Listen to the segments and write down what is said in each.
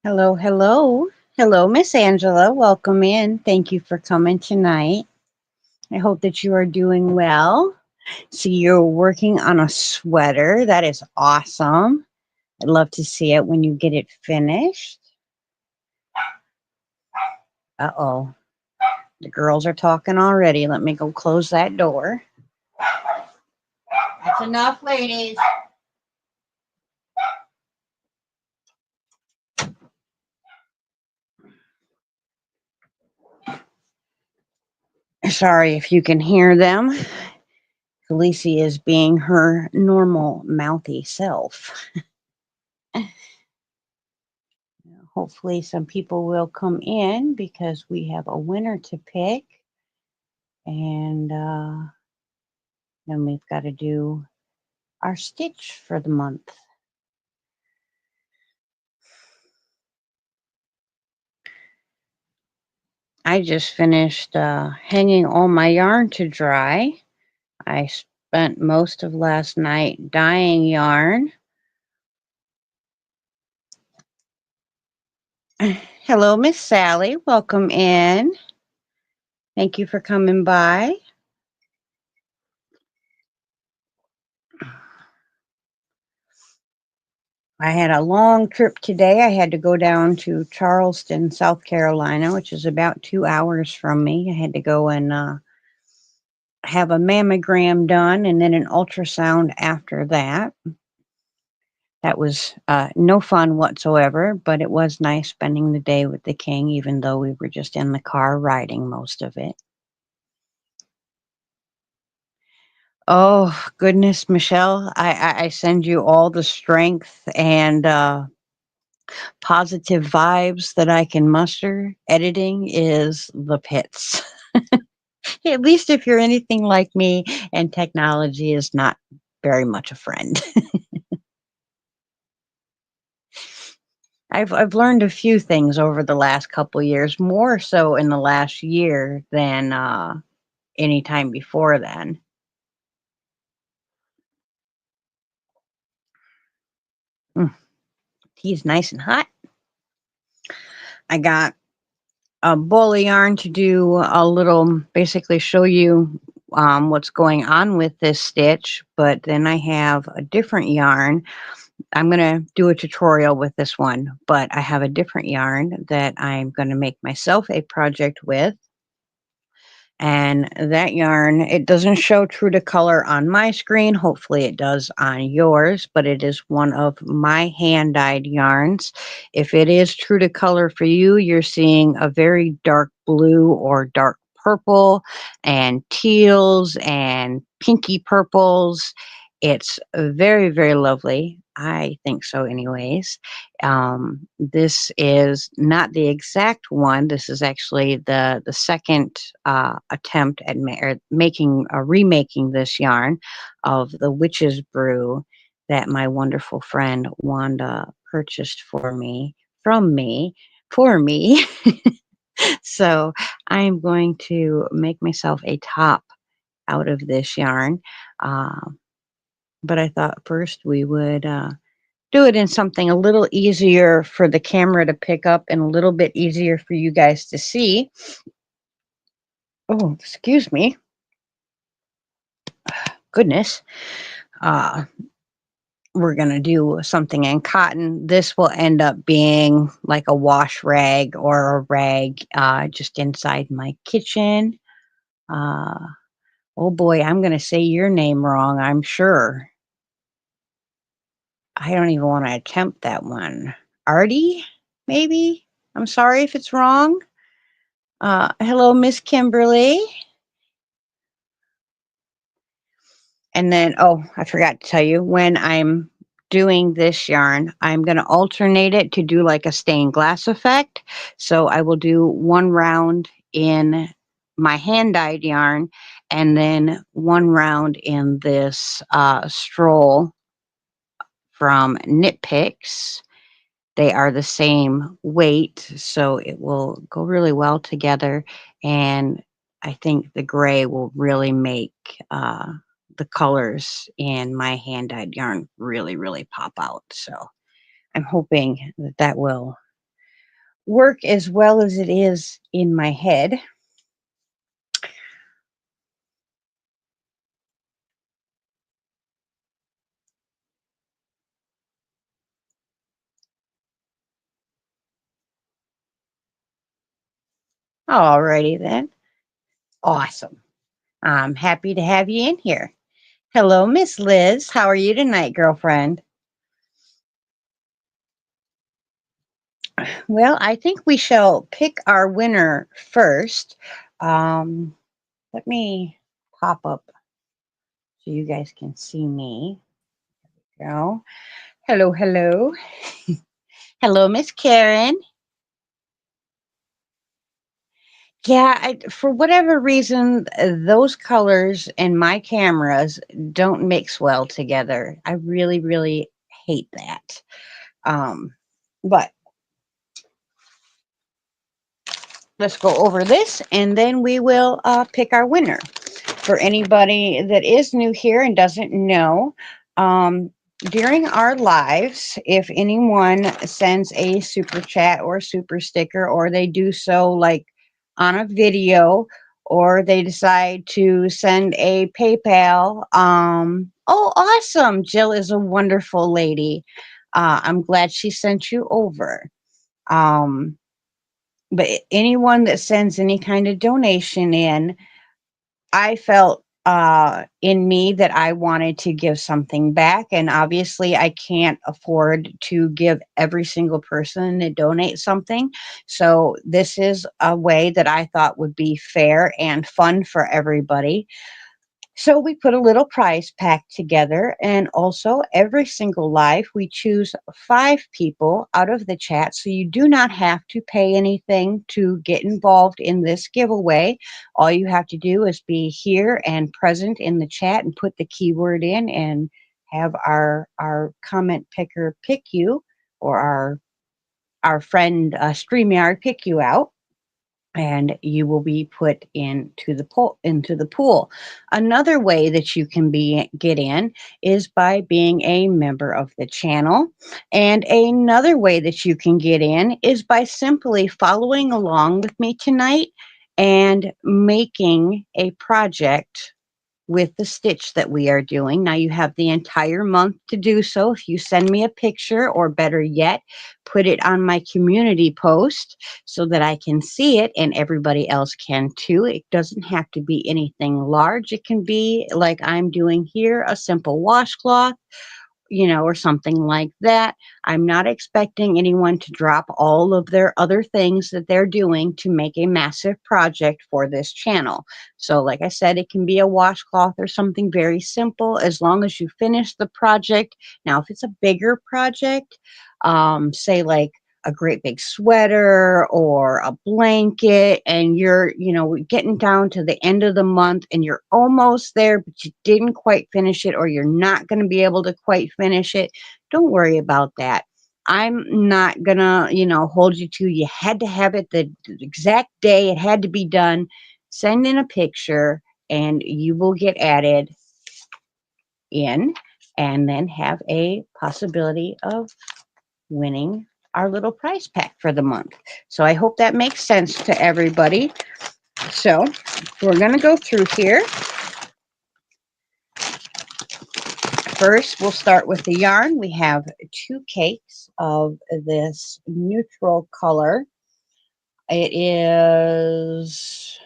Hello, hello. Hello, Miss Angela. Welcome in. Thank you for coming tonight. I hope that you are doing well. See, you're working on a sweater. That is awesome. I'd love to see it when you get it finished. Uh-oh. The girls are talking already. Let me go close that door. That's enough, ladies. Sorry if you can hear them. Felicia is being her normal mouthy self. Hopefully, some people will come in because we have a winner to pick. And then we've got to do our stitch for the month. I just finished hanging all my yarn to dry. I spent most of last night dyeing yarn. Hello, Miss Sally. Welcome in. Thank you for coming by. I had a long trip today. I had to go down to Charleston, South Carolina, which is about 2 hours from me. I had to go and have a mammogram done and then an ultrasound after that. That was no fun whatsoever, but it was nice spending the day with the king, even though we were just in the car riding most of it. Oh, goodness, Michelle, I send you all the strength and positive vibes that I can muster. Editing is the pits. At least if you're anything like me and technology is not very much a friend. I've learned a few things over the last couple years, more so in the last year than any time before then. Mm, tea's nice and hot. I got a ball of yarn to do a little, basically show you what's going on with this stitch, but then I have a different yarn. I'm going to do a tutorial with this one, but I have a different yarn that I'm going to make myself a project with. And that yarn, it doesn't show true to color on my screen. Hopefully it does on yours, but it is one of my hand dyed yarns. If it is true to color for you, you're seeing a very dark blue or dark purple and teals and pinky purples. It's very, very lovely. I think so, anyways. This is not the exact one. This is actually the second attempt at remaking this yarn of the Witch's Brew that my wonderful friend Wanda purchased from me, for me. So I'm going to make myself a top out of this yarn. Uh, but I thought first we would do it in something a little easier for the camera to pick up and a little bit easier for you guys to see. Oh, excuse me. Goodness. Uh, we're going to do something in cotton. This will end up being like a wash rag or a rag just inside my kitchen. Uh, oh boy, I'm going to say your name wrong, I'm sure. I don't even want to attempt that one. Artie, maybe? I'm sorry if it's wrong. Hello, Miss Kimberly. And then, oh, I forgot to tell you, when I'm doing this yarn, I'm going to alternate it to do like a stained glass effect. So I will do one round in my hand dyed yarn and then one round in this stroll from Knit Picks. They are the same weight, so it will go really well together. And I think the gray will really make the colors in my hand-dyed yarn really, really pop out. So I'm hoping that that will work as well as it is in my head. Alrighty then. Awesome. I'm happy to have you in here. Hello, Miss Liz. How are you tonight, girlfriend? Well, I think we shall pick our winner first. Um, Let me pop up so you guys can see me. Go. Hello, hello. Hello, Miss Karen. Yeah, for whatever reason, those colors and my cameras don't mix well together. I really, really hate that. Um, but let's go over this and then we will pick our winner. For anybody that is new here and doesn't know, um, during our lives, if anyone sends a super chat or super sticker, or they do so like on a video, or they decide to send a PayPal, oh, awesome. Jill is a wonderful lady. I'm glad she sent you over. Um, but anyone that sends any kind of donation in, I felt in me that I wanted to give something back. And obviously, I can't afford to give every single person that donates something. So, this is a way that I thought would be fair and fun for everybody. So we put a little prize pack together, and also every single live, we choose 5 people out of the chat. So you do not have to pay anything to get involved in this giveaway. All you have to do is be here and present in the chat and put the keyword in and have our comment picker pick you, or our friend StreamYard pick you out, and you will be put into the pool. Another way that you can get in is by being a member of the channel. And another way that you can get in is by simply following along with me tonight and making a project with the stitch that we are doing. Now you have the entire month to do so. If you send me a picture, or better yet, put it on my community post so that I can see it and everybody else can too. It doesn't have to be anything large. It can be like I'm doing here, a simple washcloth, or something like that. I'm not expecting anyone to drop all of their other things that they're doing to make a massive project for this channel. So, like I said, it can be a washcloth or something very simple as long as you finish the project. Now, if it's a bigger project, say like a great big sweater or a blanket, and you're getting down to the end of the month and you're almost there but you didn't quite finish it, or you're not going to be able to quite finish it, don't worry about that. I'm not gonna hold you to, you had to have it the exact day it had to be done. Send in a picture and you will get added in, and then have a possibility of winning our little prize pack for the month. So I hope that makes sense to everybody. So we're going to go through here. First, we'll start with the yarn. We have 2 cakes of this neutral color. It is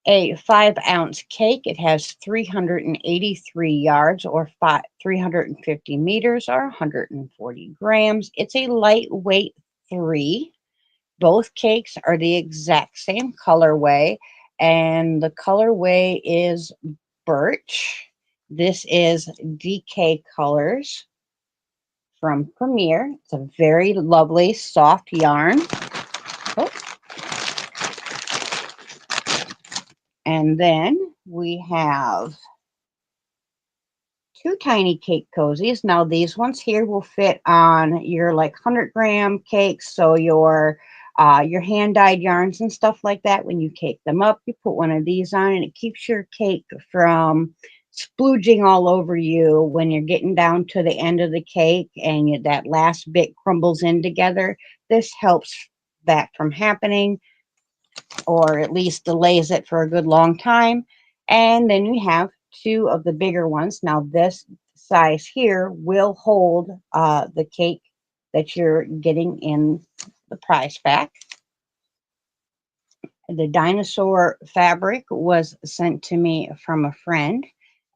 a 5-ounce cake. It has 383 yards, or 350 meters, or 140 grams. It's a lightweight 3. Both cakes are the exact same colorway, and the colorway is birch. This is DK Colors from Premier. It's a very lovely soft yarn. Oh. And then we have 2 tiny cake cozies. Now these ones here will fit on your like 100-gram cakes, so your hand dyed yarns and stuff like that. When you cake them up, you put one of these on, and it keeps your cake from splooging all over you when you're getting down to the end of the cake and that last bit crumbles in together. This helps that from happening, or at least delays it for a good long time. And then you have two of the bigger ones. Now this size here will hold the cake that you're getting in the prize pack. The dinosaur fabric was sent to me from a friend,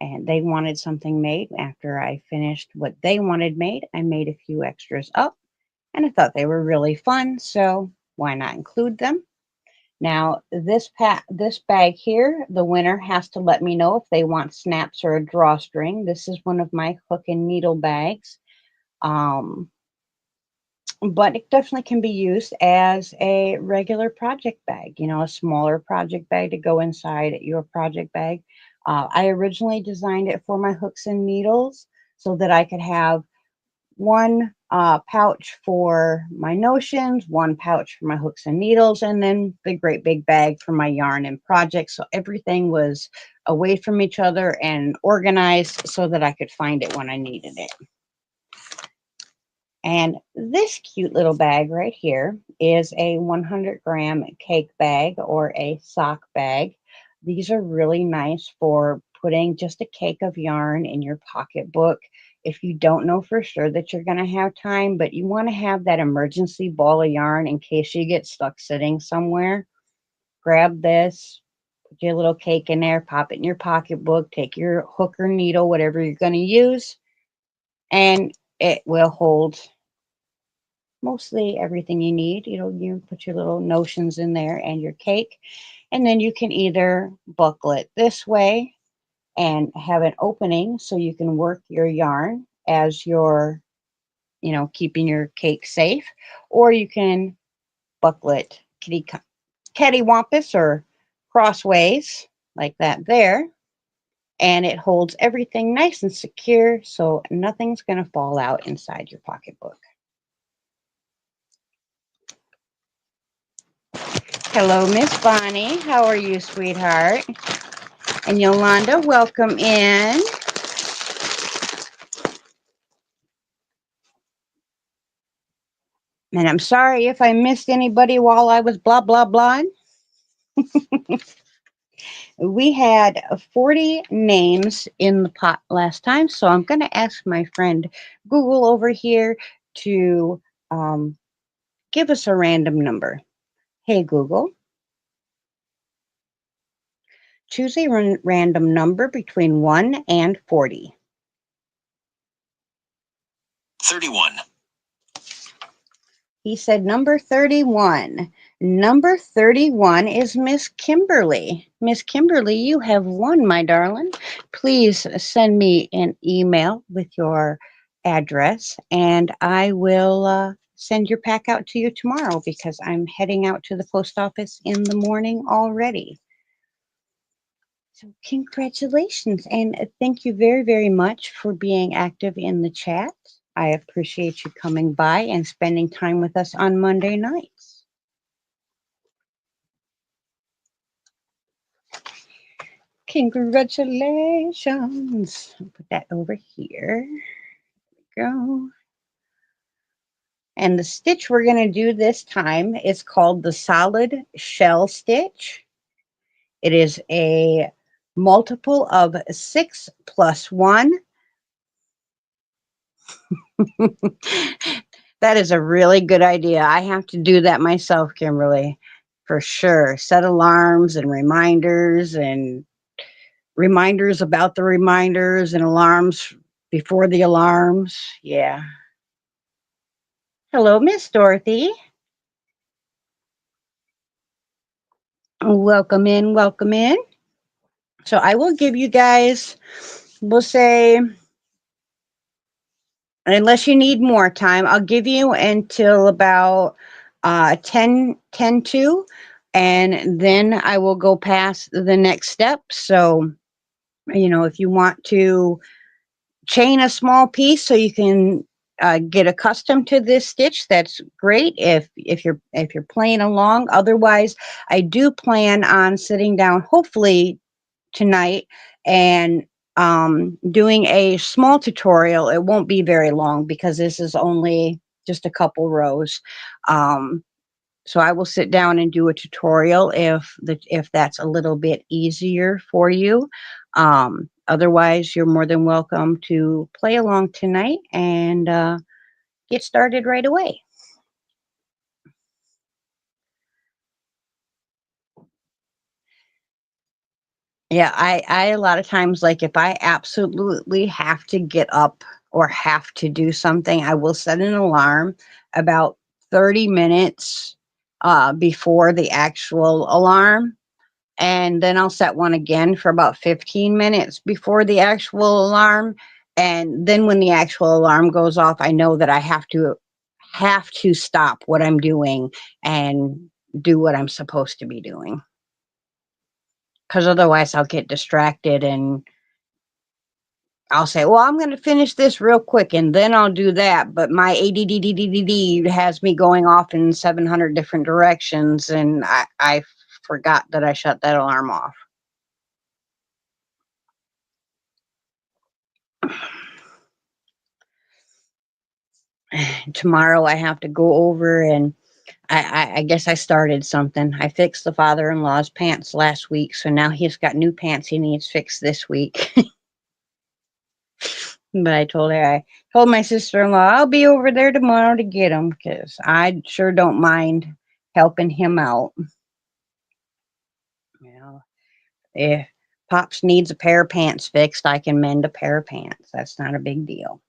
and they wanted something made. After I finished what they wanted made, I made a few extras up, and I thought they were really fun, so why not include them? Now, this bag here, the winner has to let me know if they want snaps or a drawstring. This is one of my hook and needle bags. But it definitely can be used as a regular project bag, you know, a smaller project bag to go inside your project bag. I originally designed it for my hooks and needles so that I could have one pouch for my notions, one pouch for my hooks and needles, and then the great big bag for my yarn and projects. So everything was away from each other and organized so that I could find it when I needed it. And this cute little bag right here is a 100-gram cake bag or a sock bag. These are really nice for putting just a cake of yarn in your pocketbook. If you don't know for sure that you're going to have time, but you want to have that emergency ball of yarn in case you get stuck sitting somewhere, grab this, put your little cake in there, pop it in your pocketbook, take your hook or needle, whatever you're going to use, and it will hold mostly everything you need. You know, you put your little notions in there and your cake, and then you can either buckle it this way and have an opening so you can work your yarn as you're, you know, keeping your cake safe, or you can buckle it cattywampus or crossways like that there, and it holds everything nice and secure so nothing's going to fall out inside your pocketbook. Hello, Miss Bonnie. How are you, sweetheart? And Yolanda, welcome in. And I'm sorry if I missed anybody while I was blah, blah, blah. We had 40 names in the pot last time, so I'm going to ask my friend Google over here to give us a random number. Hey, Google, choose a random number between 1 and 40. 31. He said number 31. Number 31 is Miss Kimberly. Miss Kimberly, you have won, my darling. Please send me an email with your address, and I will send your pack out to you tomorrow because I'm heading out to the post office in the morning already. So congratulations, and thank you very, very much for being active in the chat. I appreciate you coming by and spending time with us on Monday nights. Congratulations. I'll put that over here. There we go. And the stitch we're going to do this time is called the solid shell stitch. It is a multiple of 6 plus 1. That is a really good idea. I have to do that myself, Kimberly, for sure. Set alarms and reminders about the reminders and alarms before the alarms. Yeah. Hello, Miss Dorothy. Welcome in, welcome in. So I will give you guys, we'll say, unless you need more time, I'll give you until about 10 to, and then I will go past the next step. So, you know, if you want to chain a small piece so you can get accustomed to this stitch, that's great. If you're playing along, otherwise, I do plan on sitting down hopefully tonight and doing a small tutorial. It won't be very long because this is only just a couple rows. Um, so I will sit down and do a tutorial if that's a little bit easier for you. Otherwise, you're more than welcome to play along tonight and get started right away. Yeah, I a lot of times, like, if I absolutely have to get up or have to do something, I will set an alarm about 30 minutes before the actual alarm. And then I'll set one again for about 15 minutes before the actual alarm. And then when the actual alarm goes off, I know that I have to stop what I'm doing and do what I'm supposed to be doing. Because otherwise I'll get distracted and I'll say, well, I'm going to finish this real quick and then I'll do that. But my ADD has me going off in 700 different directions, and I forgot that I shut that alarm off. Tomorrow I have to go over and I guess I started something. I fixed the father-in-law's pants last week, so now he's got new pants he needs fixed this week. But I told my sister-in-law I'll be over there tomorrow to get them because I sure don't mind helping him out. You know, if Pops needs a pair of pants fixed, I can mend a pair of pants. That's not a big deal.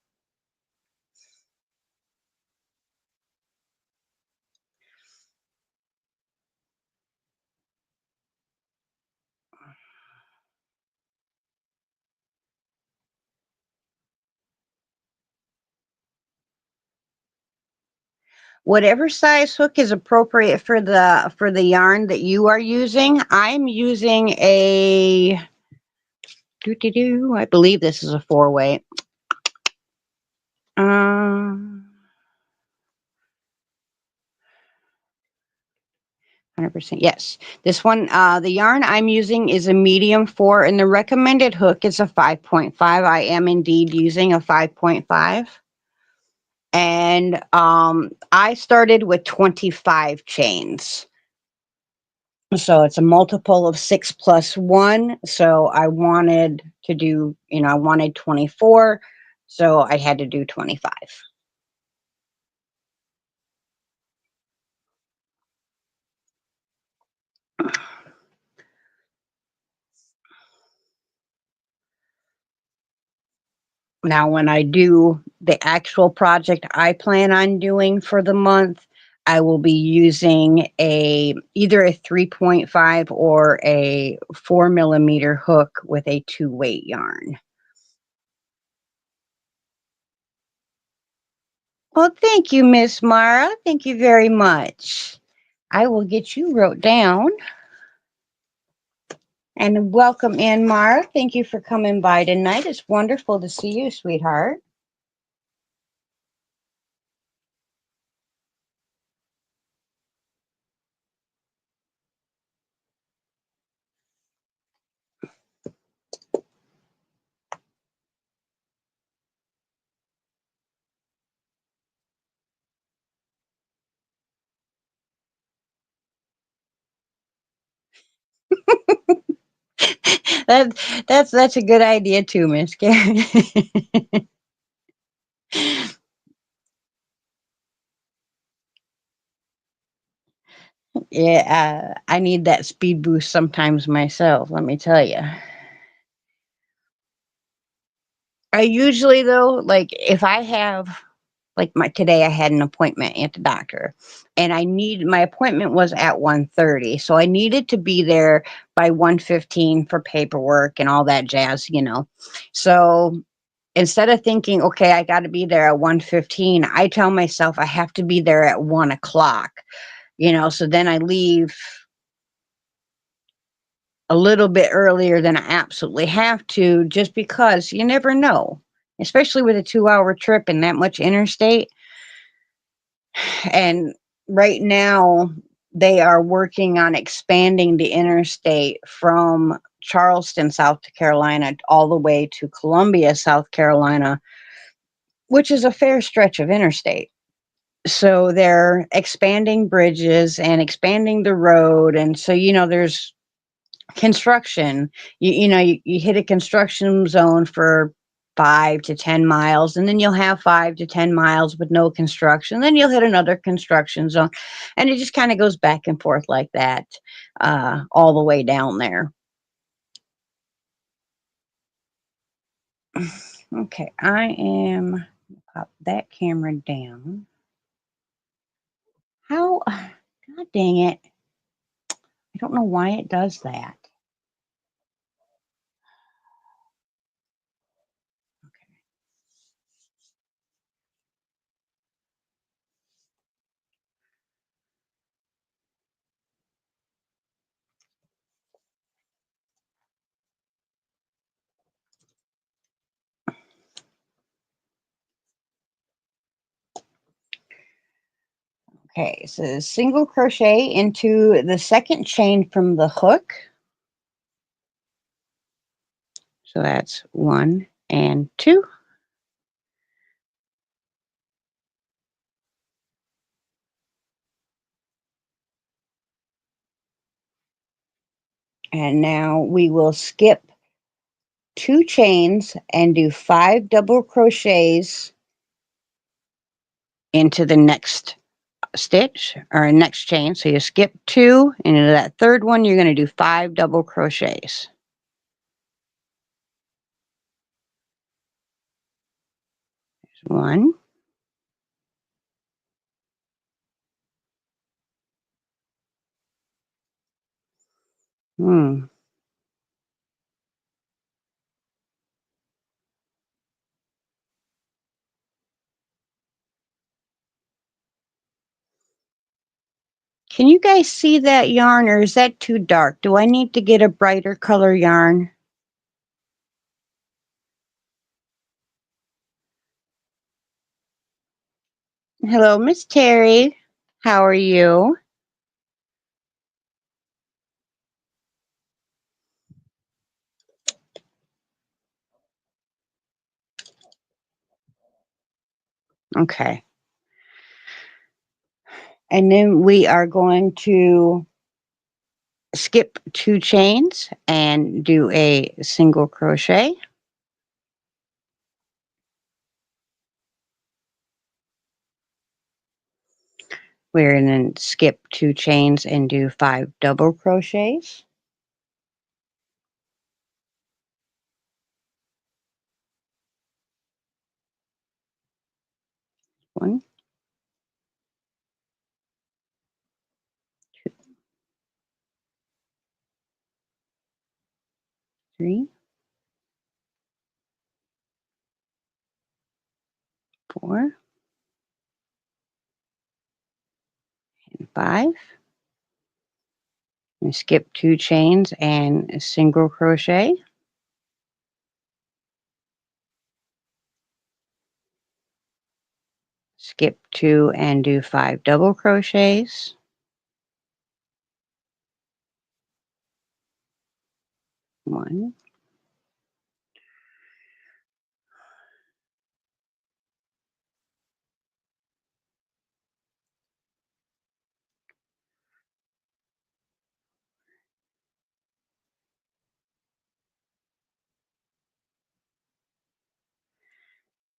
Whatever size hook is appropriate for the yarn that you are using. I'm using a I believe this is a 4-weight. 100%. Yes. This one, the yarn I'm using is a medium 4, and the recommended hook is a 5.5. I am indeed using a 5.5. And I started with 25 chains. So it's a multiple of 6 plus 1. So I wanted to do, I wanted 24. So I had to do 25. Now, when I do the actual project I plan on doing for the month, I will be using either a 3.5 or a 4 millimeter hook with a 2-weight yarn. Well, thank you, Miss Mara. Thank you very much. I will get you wrote down. And welcome in, Mara. Thank you for coming by tonight. It's wonderful to see you, sweetheart. That's a good idea too, Miss Karen. Yeah, I need that speed boost sometimes myself, let me tell you. I usually, though, like, if I have, like, today I had an appointment at the doctor, and my appointment was at 1:30, so I needed to be there by 1:15 for paperwork and all that jazz. So instead of thinking, okay, I got to be there at 1:15, I tell myself I have to be there at 1 o'clock. So then I leave a little bit earlier than I absolutely have to, just because you never know, especially with a 2-hour trip and that much interstate. And right now, they are working on expanding the interstate from Charleston, South Carolina, all the way to Columbia, South Carolina, which is a fair stretch of interstate. So they're expanding bridges and expanding the road. And so, there's construction. You hit a construction zone for 5 to 10 miles, and then you'll have 5 to 10 miles with no construction. Then you'll hit another construction zone, and it just kind of goes back and forth like that, all the way down there. Okay, I am pop that camera down. How? God dang it! I don't know why it does that. Okay, so single crochet into the second chain from the hook. So that's 1 and 2. And now we will skip 2 chains and do 5 double crochets into the next stitch or next chain. So you skip 2, and into that third one, you're going to do 5 double crochets. There's 1. Hmm. Can you guys see that yarn, or is that too dark? Do I need to get a brighter color yarn? Hello, Miss Terry. How are you? Okay. And then we are going to skip 2 chains and do a single crochet. We're going to then skip 2 chains and do 5 double crochets. 1, 2, 3, 4, and 5. And skip 2 chains and a single crochet. Skip 2 and do 5 double crochets. 1,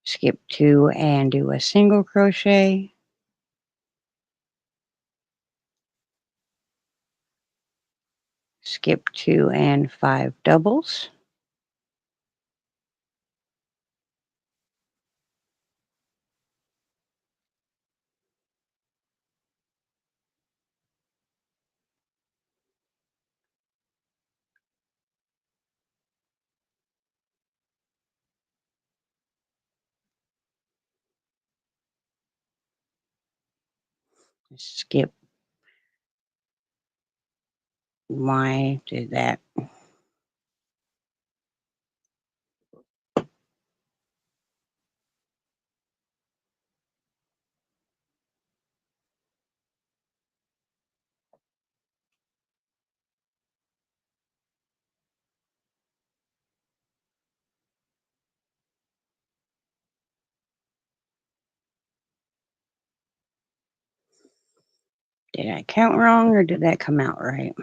skip 2 and do a single crochet. Skip 2 and 5 doubles. Skip. Why did that? Did I count wrong or did that come out right?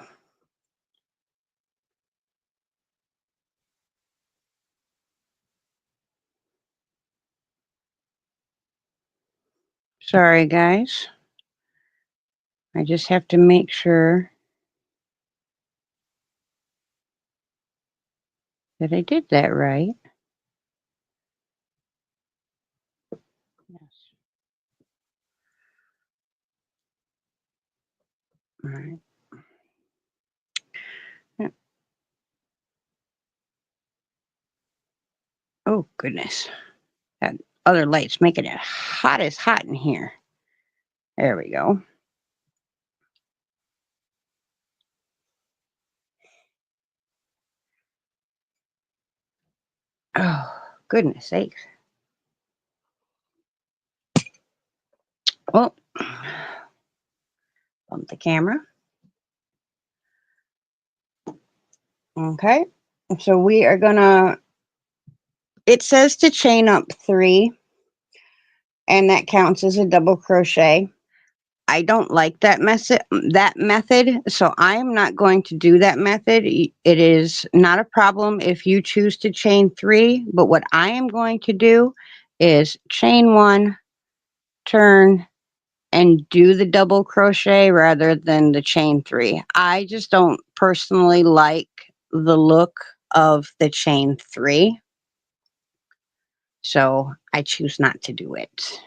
Sorry, guys. I just have to make sure that I did that right. Yes. All right. Oh, goodness. That other light's making it hot as hot in here. There we go. Oh, goodness sakes. Oh, bump the camera. Okay. So we are going to, it says to chain up 3, and that counts as a double crochet. I don't like that method, so I'm not going to do that method. It is not a problem if you choose to chain 3, but what I am going to do is chain 1, turn, and do the double crochet rather than the chain 3. I just don't personally like the look of the chain 3, so I choose not to do it.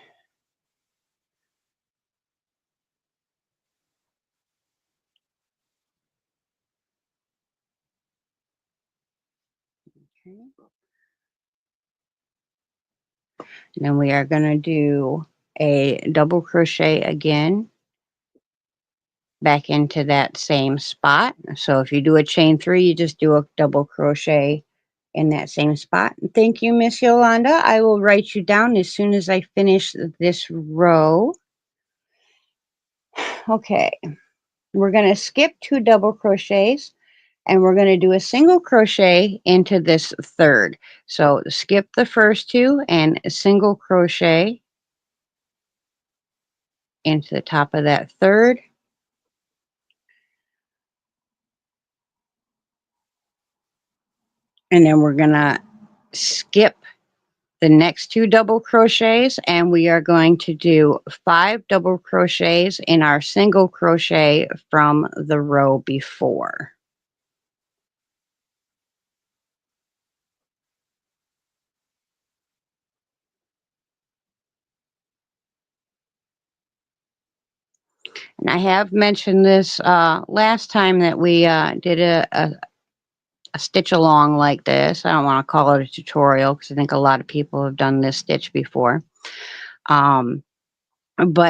Okay. And then we are going to do a double crochet again back into that same spot. So if you do a chain 3, you just do a double crochet in that same spot. Thank you, Miss Yolanda. I will write you down as soon as I finish this row. Okay, we're going to skip 2 double crochets and we're going to do a single crochet into this third. So skip the first 2 and a single crochet into the top of that third. And then we're going to skip the next 2 double crochets and we are going to do 5 double crochets in our single crochet from the row before. And I have mentioned this last time that we did a stitch along like this. I don't want to call it a tutorial because I think a lot of people have done this stitch before. But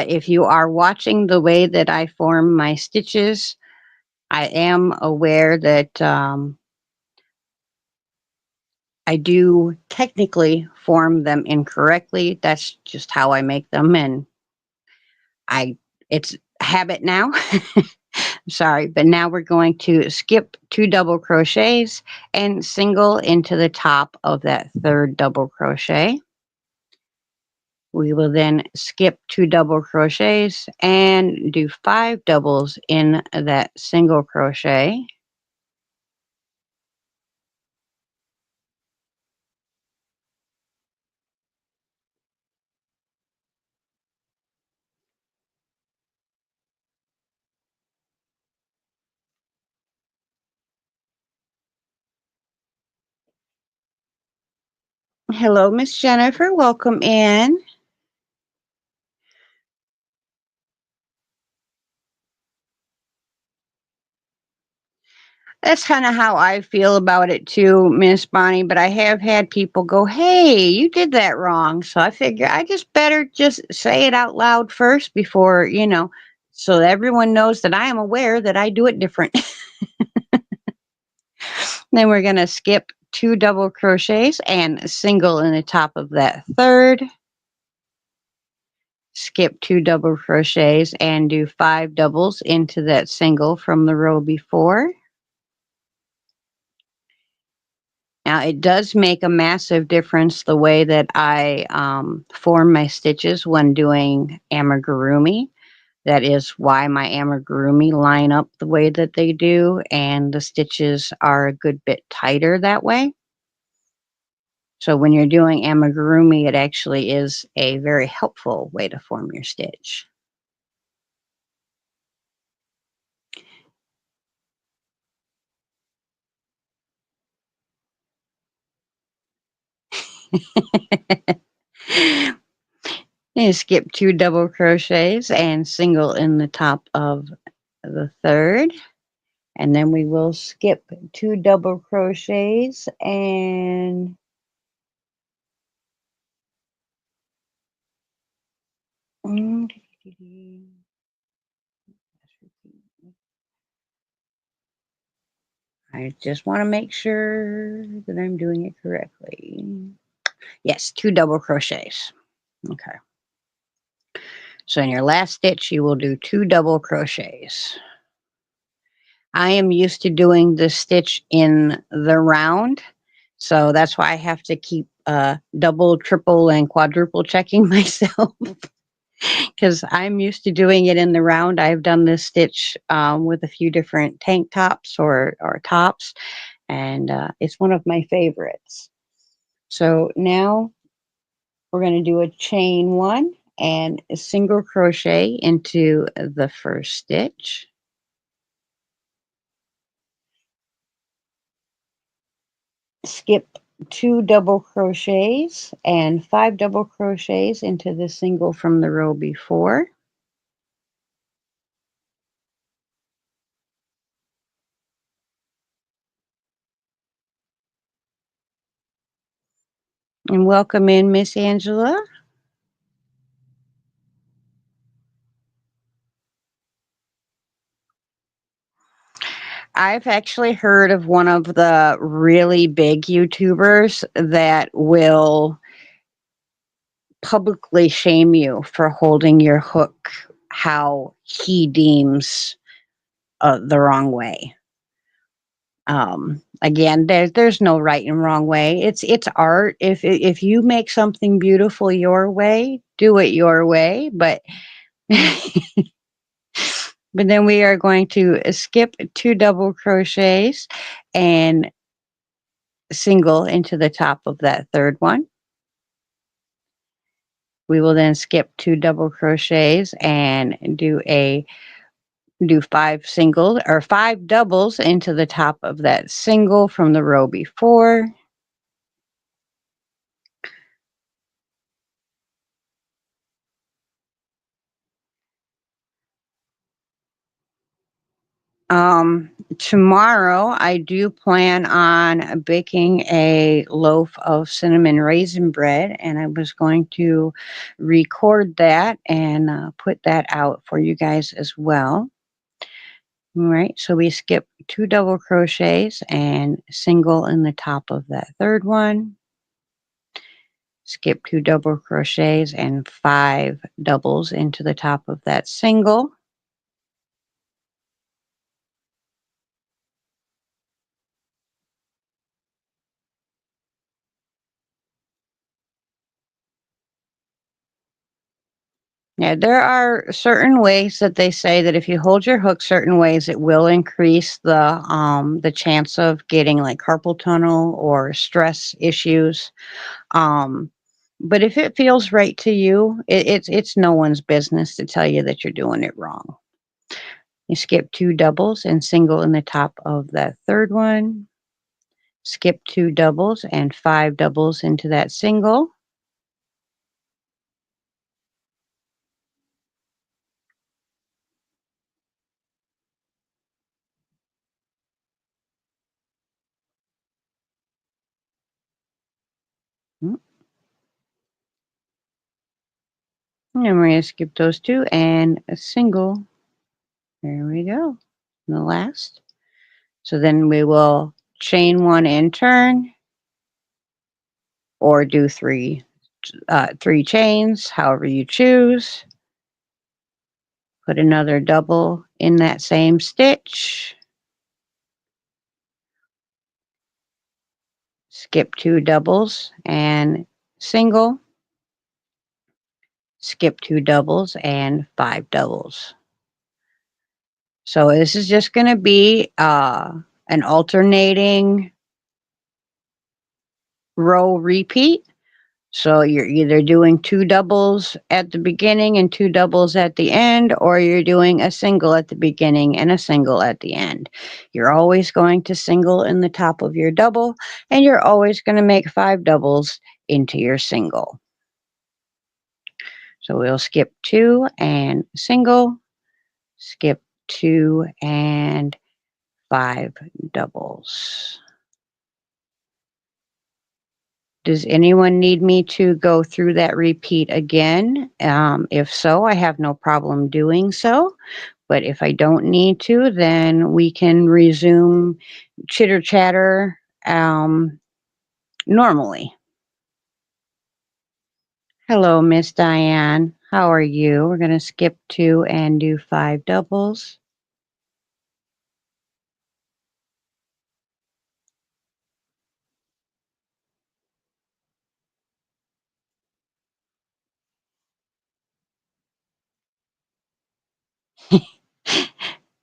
if you are watching the way that I form my stitches, I am aware that I do technically form them incorrectly. That's just how I make them, and it's habit now. Sorry, but now we're going to skip 2 double crochets and single into the top of that third double crochet. We will then skip 2 double crochets and do 5 doubles in that single crochet. Hello, Miss Jennifer. Welcome in. That's kind of how I feel about it too, Miss Bonnie. But I have had people go, "Hey, you did that wrong." So I figure I just better just say it out loud first before, so that everyone knows that I am aware that I do it different. Then we're going to skip 2 double crochets and single in the top of that third. Skip 2 double crochets and do 5 doubles into that single from the row before. Now, it does make a massive difference the way that I form my stitches when doing amigurumi. That is why my amigurumi line up the way that they do, and the stitches are a good bit tighter that way. So when you're doing amigurumi, it actually is a very helpful way to form your stitch. You skip 2 double crochets and single in the top of the third. And then we will skip 2 double crochets and I just want to make sure that I'm doing it correctly. Yes, 2 double crochets. Okay. So in your last stitch, you will do 2 double crochets. I am used to doing this stitch in the round, so that's why I have to keep double, triple, and quadruple checking myself because I'm used to doing it in the round. I've done this stitch with a few different tank tops or tops, and it's one of my favorites. So now we're going to do a chain one and a single crochet into the first stitch. Skip 2 double crochets and 5 double crochets into the single from the row before. And welcome in, Miss Angela. I've actually heard of one of the really big YouTubers that will publicly shame you for holding your hook how he deems the wrong way. Again, there's no right and wrong way. It's art. If you make something beautiful your way, do it your way. But but then we are going to skip 2 double crochets and single into the top of that third one. We will then skip 2 double crochets and do 5 singles or 5 doubles into the top of that single from the row before. Tomorrow I do plan on baking a loaf of cinnamon raisin bread, and I was going to record that and put that out for you guys as well. All right, so we skip 2 double crochets and single in the top of that third one. Skip 2 double crochets and 5 doubles into the top of that single. Yeah, there are certain ways that they say that if you hold your hook certain ways, it will increase the chance of getting like carpal tunnel or stress issues. Um, but if it feels right to you, it's no one's business to tell you that you're doing it wrong. You skip 2 doubles and single in the top of that third one. Skip 2 doubles and 5 doubles into that single. Mm, and we're going to skip those 2 and a single. There we go. And the last. So then we will chain 1 and turn, or do 3 chains, however you choose. Put another double in that same stitch. Skip 2 doubles and single. skip 2 doubles, and 5 doubles. So this is just going to be an alternating row repeat. So you're either doing 2 doubles at the beginning and 2 doubles at the end, or you're doing a single at the beginning and a single at the end. You're always going to single in the top of your double, and you're always going to make 5 doubles into your single. So we'll skip 2 and single, skip 2 and 5 doubles. Does anyone need me to go through that repeat again? If so, I have no problem doing so. But if I don't need to, then we can resume chitter chatter normally. Hello, Miss Diane. How are you? We're going to skip 2 and do 5 doubles.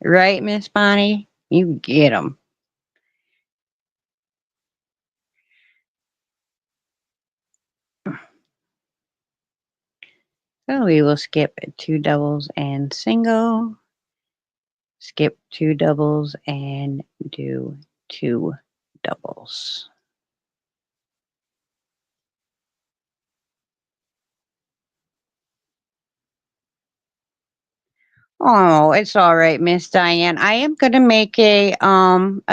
Right, Miss Bonnie? You get them. So we will skip 2 doubles and single, skip 2 doubles and do 2 doubles. Oh, it's all right, Miss Diane. I am going to make a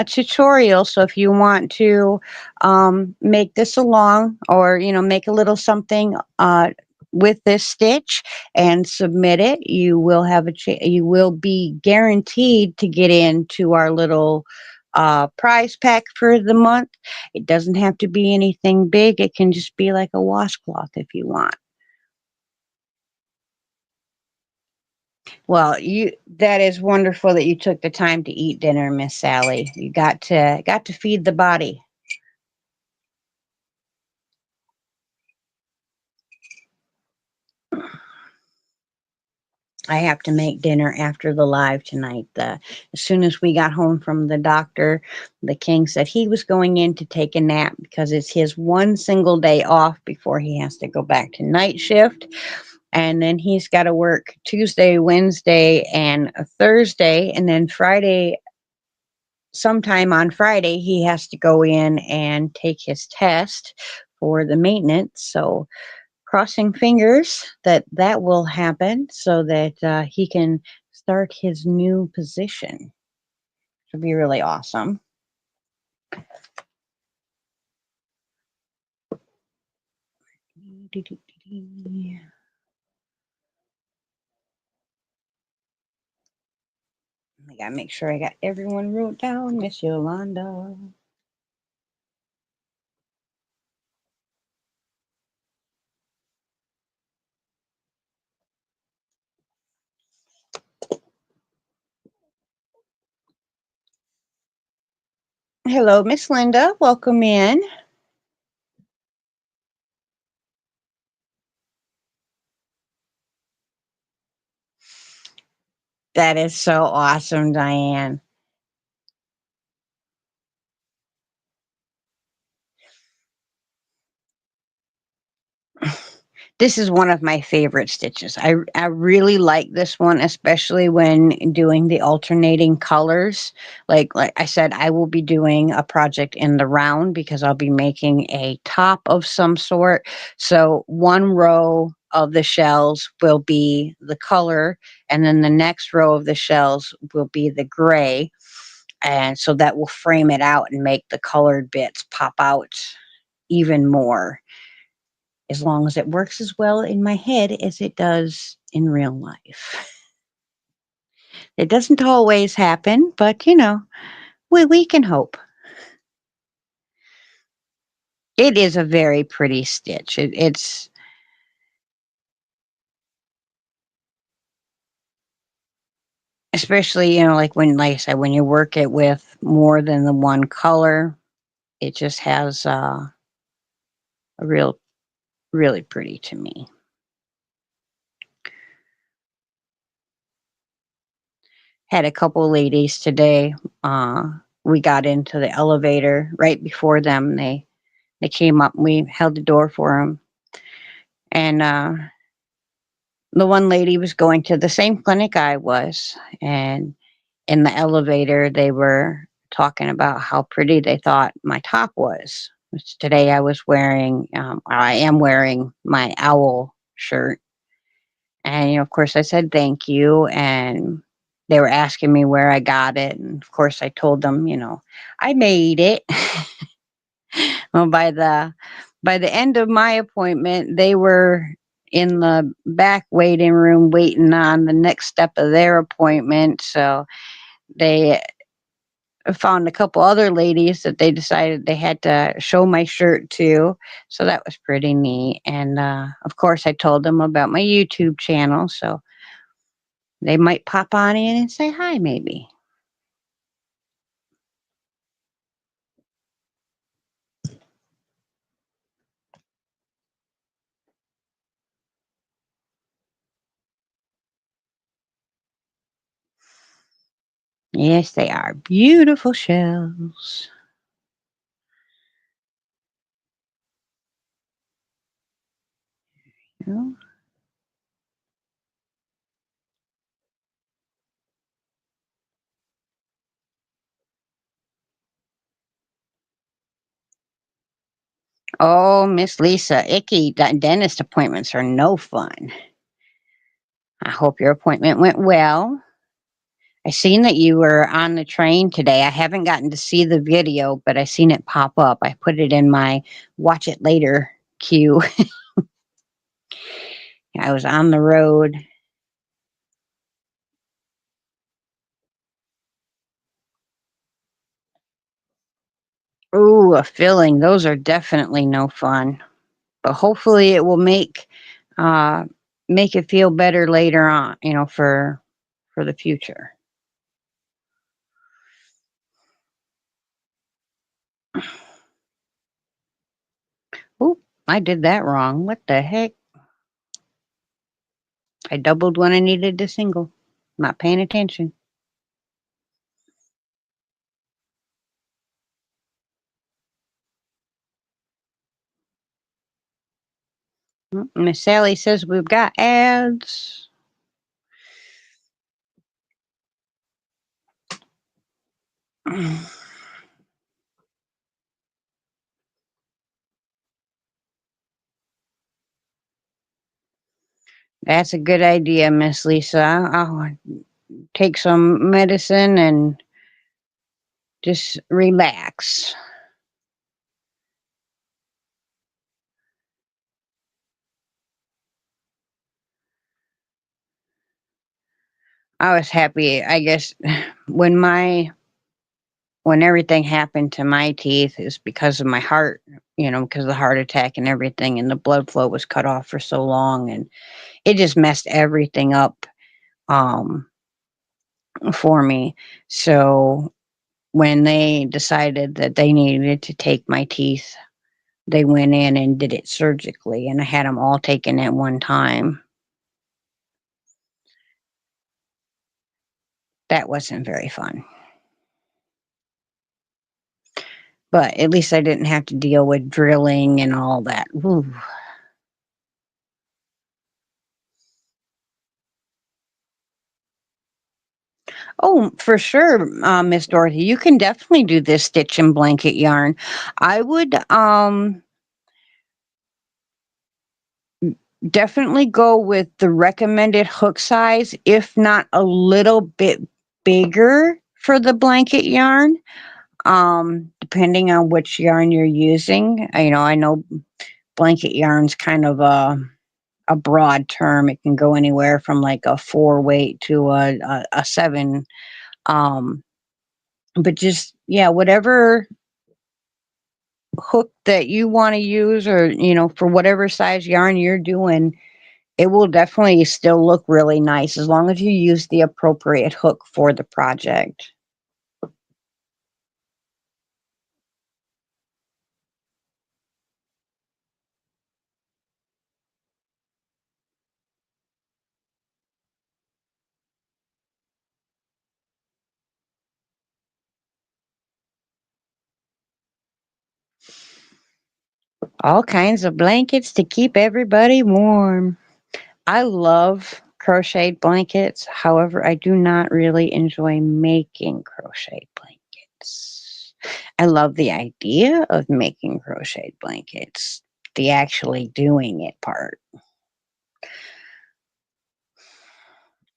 tutorial. So if you want to make this along, or make a little something with this stitch and submit it, you will have you will be guaranteed to get into our little prize pack for the month. It doesn't have to be anything big. It can just be like a washcloth if you want. Well, you that is wonderful that you took the time to eat dinner, Miss Sally. You got to feed the body. I have to make dinner after the live tonight. As soon as we got home from the doctor, the king said he was going in to take a nap because it's his one single day off before he has to go back to night shift. And then he's got to work Tuesday, Wednesday, and a Thursday. And then Friday, sometime on Friday, he has to go in and take his test for the maintenance. So, crossing fingers that that will happen so that he can start his new position. It'll be really awesome. I gotta make sure I got everyone wrote down. Miss Yolanda. Hello, Miss Linda. Welcome in. That is so awesome, Diane. This is one of my favorite stitches. I really like this one, especially when doing the alternating colors. Like I said, I will be doing a project in the round because I'll be making a top of some sort. So one row of the shells will be the color, and then the next row of the shells will be the gray. And so that will frame it out and make the colored bits pop out even more, as long as it works as well in my head as it does in real life. It doesn't always happen, but we can hope. It is a very pretty stitch. It's especially, like I said, when you work it with more than the one color, it just has a really pretty to me. Had a couple ladies today. Uh, we got into the elevator right before them. They came up. And we held the door for them, and the one lady was going to the same clinic I was, and in the elevator they were talking about how pretty they thought my top was. Which today I am wearing my owl shirt, and of course, I said thank you, and they were asking me where I got it, and of course, I told them, I made it. Well, by the end of my appointment, they were in the back waiting room waiting on the next step of their appointment. So they found a couple other ladies that they decided they had to show my shirt to. So that was pretty neat. And of course, I told them about my YouTube channel. So they might pop on in and say hi, maybe. Yes, they are beautiful shells. Oh, oh, Miss Lisa, icky dentist appointments are no fun. I hope your appointment went well. I seen that you were on the train today. I haven't gotten to see the video, but I seen it pop up. I put it in my watch it later queue. I was on the road. Ooh, a filling. Those are definitely no fun. But hopefully it will uh make it feel better later on, for the future. Ooh, I did that wrong. What the heck? I doubled when I needed to single. Not paying attention. Miss Sally says we've got ads. That's a good idea, Miss Lisa. I'll take some medicine and just relax. I was happy, I guess, when my when everything happened to my teeth is because of my heart, because of the heart attack and everything, and the blood flow was cut off for so long, and it just messed everything up um, for me. So when they decided that they needed to take my teeth, they went in and did it surgically, and I had them all taken at one time. That wasn't very fun. But at least I didn't have to deal with drilling and all that. Ooh. Oh, for sure, Miss Dorothy. You can definitely do this stitch and blanket yarn. I would definitely go with the recommended hook size, if not a little bit bigger for the blanket yarn. Depending on which yarn you're using. I know blanket yarn's kind of a broad term. It can go anywhere from like a 4 weight to a 7. Um, but just, yeah, whatever hook that you want to use, or, for whatever size yarn you're doing, it will definitely still look really nice as long as you use the appropriate hook for the project. All kinds of blankets to keep everybody warm. I love crocheted blankets. However, I do not really enjoy making crocheted blankets. I love the idea of making crocheted blankets, the actually doing it part.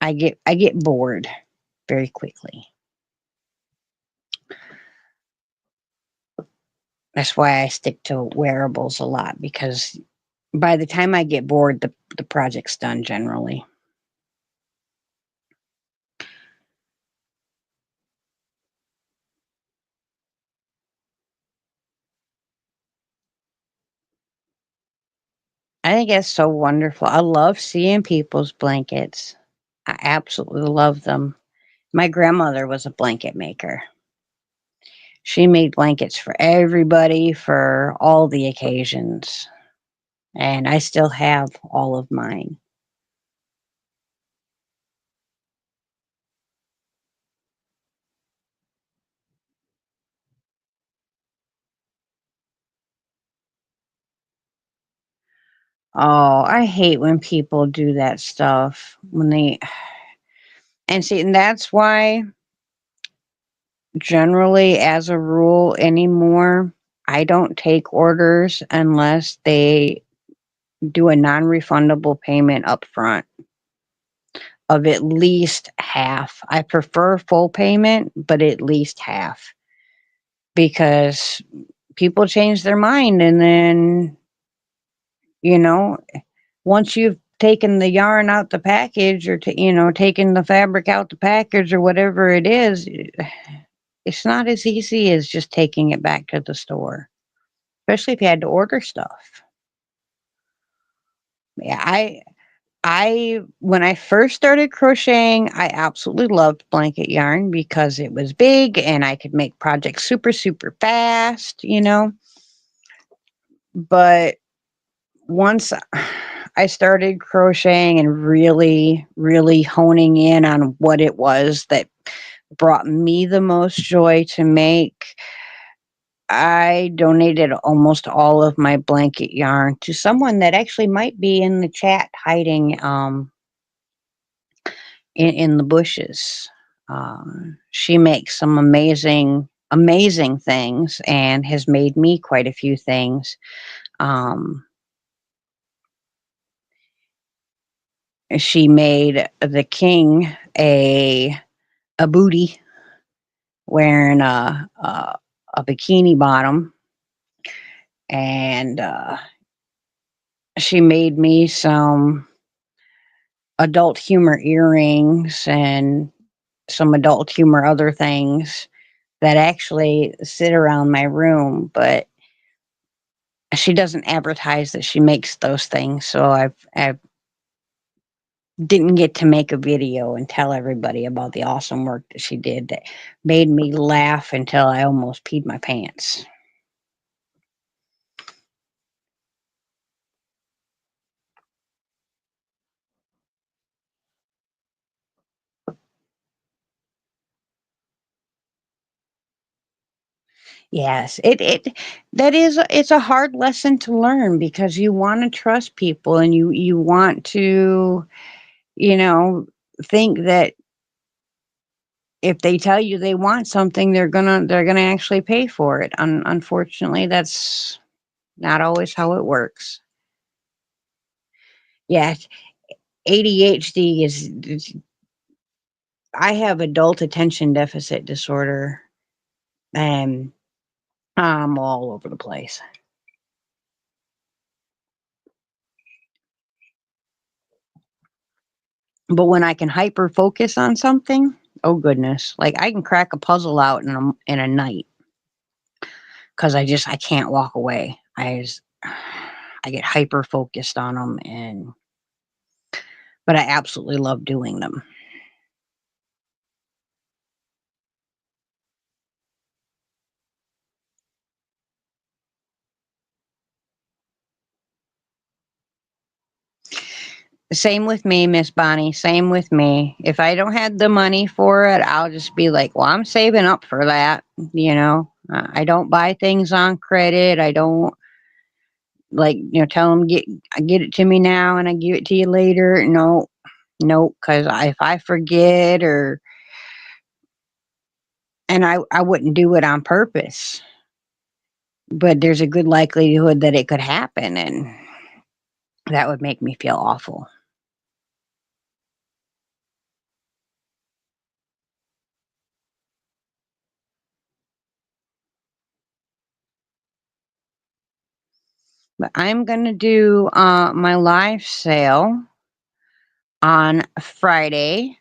I get bored very quickly. That's why I stick to wearables a lot because by the time I get bored, the project's done generally. I think it's so wonderful. I love seeing people's blankets. I absolutely love them. My grandmother was a blanket maker. She made blankets for everybody for all the occasions, and I still have all of mine. Oh, I hate when people do that stuff when they and see, and that's why generally, as a rule anymore, I don't take orders unless they do a non-refundable payment up front of at least half. I prefer full payment, but at least half because people change their mind and then, you know, once you've taken the yarn out the package or taken the fabric out the package or whatever it is, it's not as easy as just taking it back to the store, especially if you had to order stuff. Yeah, I when I first started crocheting, I absolutely loved blanket yarn because it was big and I could make projects super super fast. But once I started crocheting and really really honing in on what it was that brought me the most joy to make, I donated almost all of my blanket yarn to someone that actually might be in the chat hiding in the bushes. She makes some amazing, amazing things and has made me quite a few things. Um, she made the king a booty wearing a bikini bottom, and she made me some adult humor earrings and some adult humor other things that actually sit around my room, but she doesn't advertise that she makes those things, so I didn't get to make a video and tell everybody about the awesome work that she did that made me laugh until I almost peed my pants. Yes, it's a hard lesson to learn because you want to trust people and you want to, you know, think that if they tell you they want something, they're gonna actually pay for it. Unfortunately, that's not always how it works. Yeah, ADHD is I have adult attention deficit disorder, and I'm all over the place. But when I can hyper focus on something, oh goodness, like I can crack a puzzle out in a night because I can't walk away. I get hyper focused on them, and but I absolutely love doing them. Same with me, Miss Bonnie. Same with me. If I don't have the money for it, I'll just be like, "Well, I'm saving up for that." I don't buy things on credit. I don't. like, tell them get it to me now and I give it to you later. No, no, because if I forget and I wouldn't do it on purpose, but there's a good likelihood that it could happen, and that would make me feel awful. But I'm gonna do my live sale on Friday.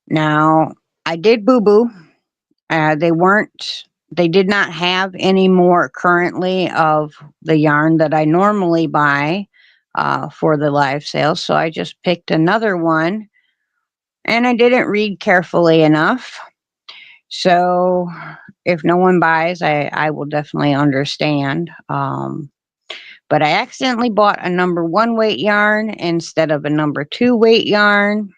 Now, I did boo boo. They weren't. They did not have any more currently of the yarn that I normally buy for the live sale, so I just picked another one, and I didn't read carefully enough. So, if no one buys, I will definitely understand. But I accidentally bought a number 1 weight yarn instead of a number 2 weight yarn,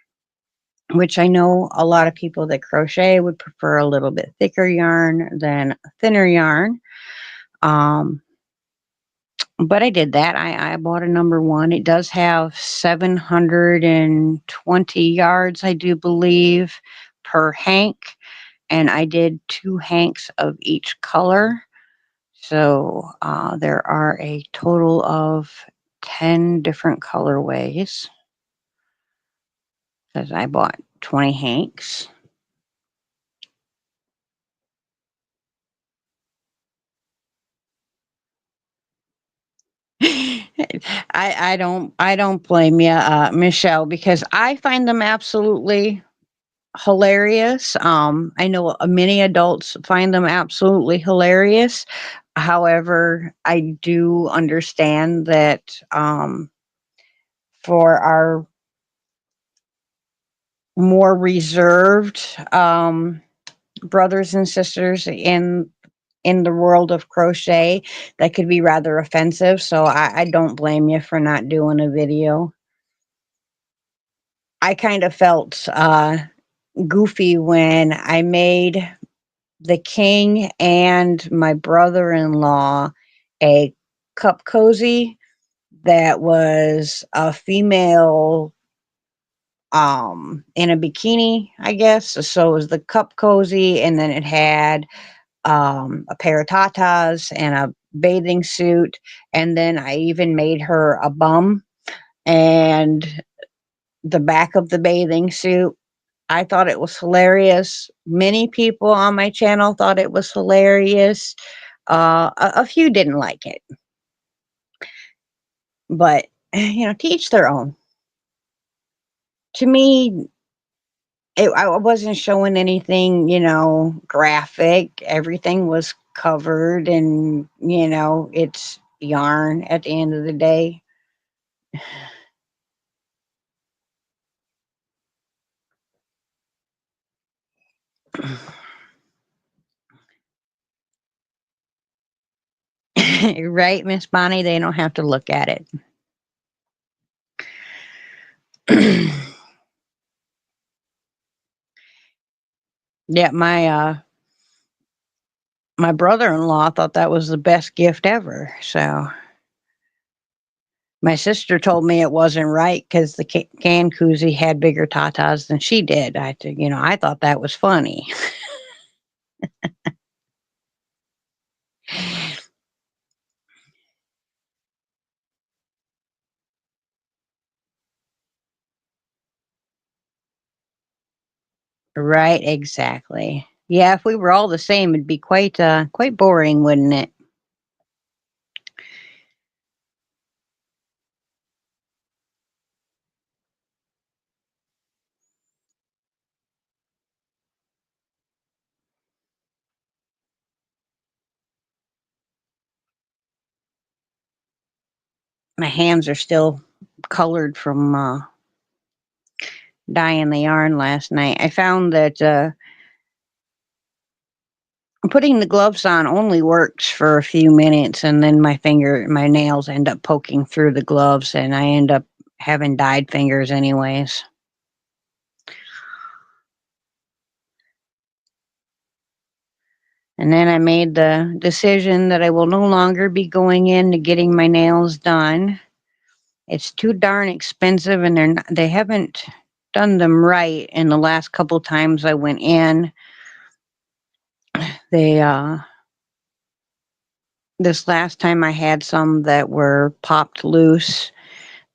which I know a lot of people that crochet would prefer a little bit thicker yarn than thinner yarn. Um, but I did that. I bought a number 1. It does have 720 yards, I do believe, per hank. And I did 2 hanks of each color. So there are a total of 10 different colorways because I bought 20 hanks. I don't blame you, Michelle, because I find them absolutely hilarious. I know many adults find them absolutely hilarious. However, I do understand that for our more reserved brothers and sisters in the world of crochet, that could be rather offensive. So I don't blame you for not doing a video. I kind of felt goofy when I made the king and my brother-in-law a cup cozy that was a female in a bikini, I guess. So it was the cup cozy, and then it had a pair of tatas and a bathing suit, and then I even made her a bum and the back of the bathing suit. I thought it was hilarious. Many people on my channel thought it was hilarious. A few didn't like it, but to each their own. To me, I wasn't showing anything, graphic. Everything was covered, and it's yarn at the end of the day. Right, Miss Bonnie? They don't have to look at it. Yeah, my brother-in-law thought that was the best gift ever. So my sister told me it wasn't right because the can koozie had bigger tatas than she did. I thought that was funny. Right, exactly. Yeah, if we were all the same, it'd be quite boring, wouldn't it? My hands are still colored from dyeing the yarn last night. I found that putting the gloves on only works for a few minutes, and then my nails end up poking through the gloves, and I end up having dyed fingers anyways. And then I made the decision that I will no longer be going in to getting my nails done. It's too darn expensive, and they haven't done them right. In the last couple times I went in, they this last time I had some that were popped loose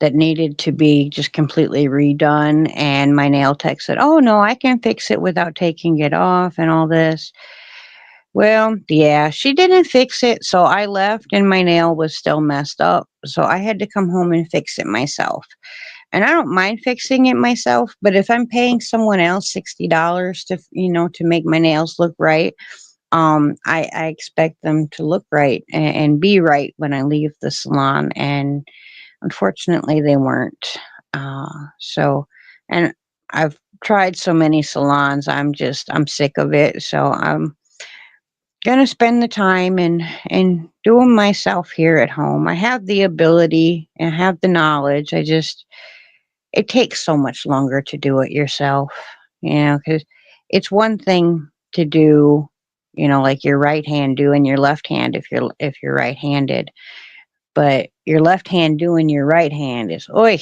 that needed to be just completely redone, and my nail tech said, "Oh no, I can fix it without taking it off," and all this. Well, yeah, she didn't fix it, so I left and my nail was still messed up. So I had to come home and fix it myself. And I don't mind fixing it myself, but if I'm paying someone else $60 to, to make my nails look right, I expect them to look right and be right when I leave the salon. And unfortunately, they weren't. And I've tried so many salons, I'm sick of it. So I'm gonna spend the time and do them myself here at home. I have the ability and have the knowledge. It takes so much longer to do it yourself, because it's one thing to do, like your right hand doing your left hand if you're right-handed, but your left hand doing your right hand is oi.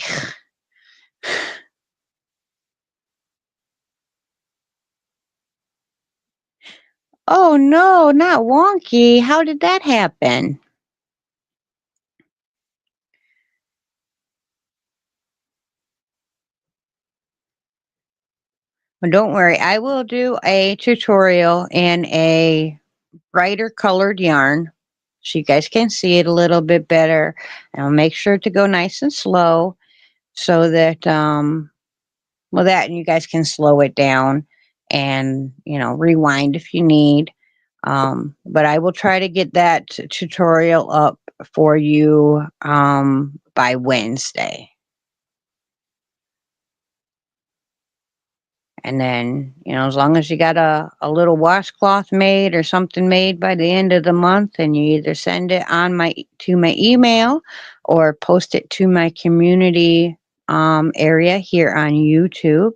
Oh no, not wonky. How did that happen? Well, don't worry. I will do a tutorial in a brighter colored yarn so you guys can see it a little bit better. And I'll make sure to go nice and slow so that that and you guys can slow it down and rewind if you need. But I will try to get that tutorial up for you by Wednesday. And then, as long as you got a little washcloth made or something made by the end of the month, and you either send it to my email or post it to my community area here on YouTube,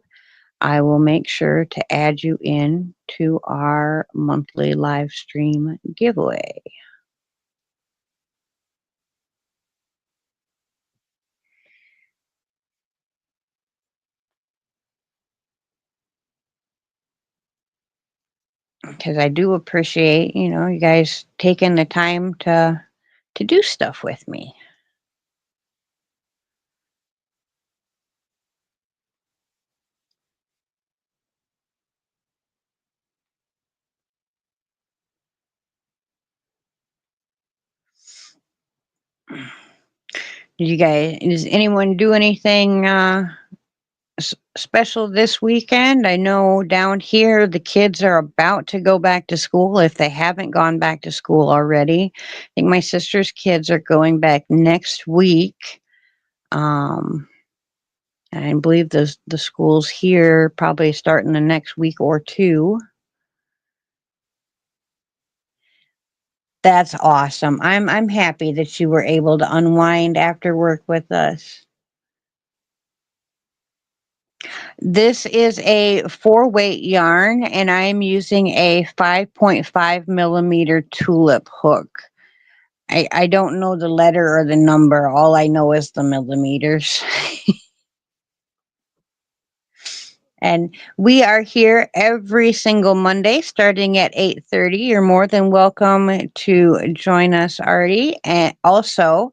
I will make sure to add you in to our monthly live stream giveaway. Because I do appreciate, you guys taking the time to do stuff with me. Does anyone do anything special this weekend? I know down here the kids are about to go back to school if they haven't gone back to school already. I think my sister's kids are going back next week. Um, and I believe the schools here probably start in the next week or two. That's awesome. I'm happy that you were able to unwind after work with us. This is a 4-weight yarn, and I'm using a 5.5 millimeter tulip hook. I don't know the letter or the number. All I know is the millimeters. And we are here every single Monday starting at 8:30. You're more than welcome to join us, Artie. And also,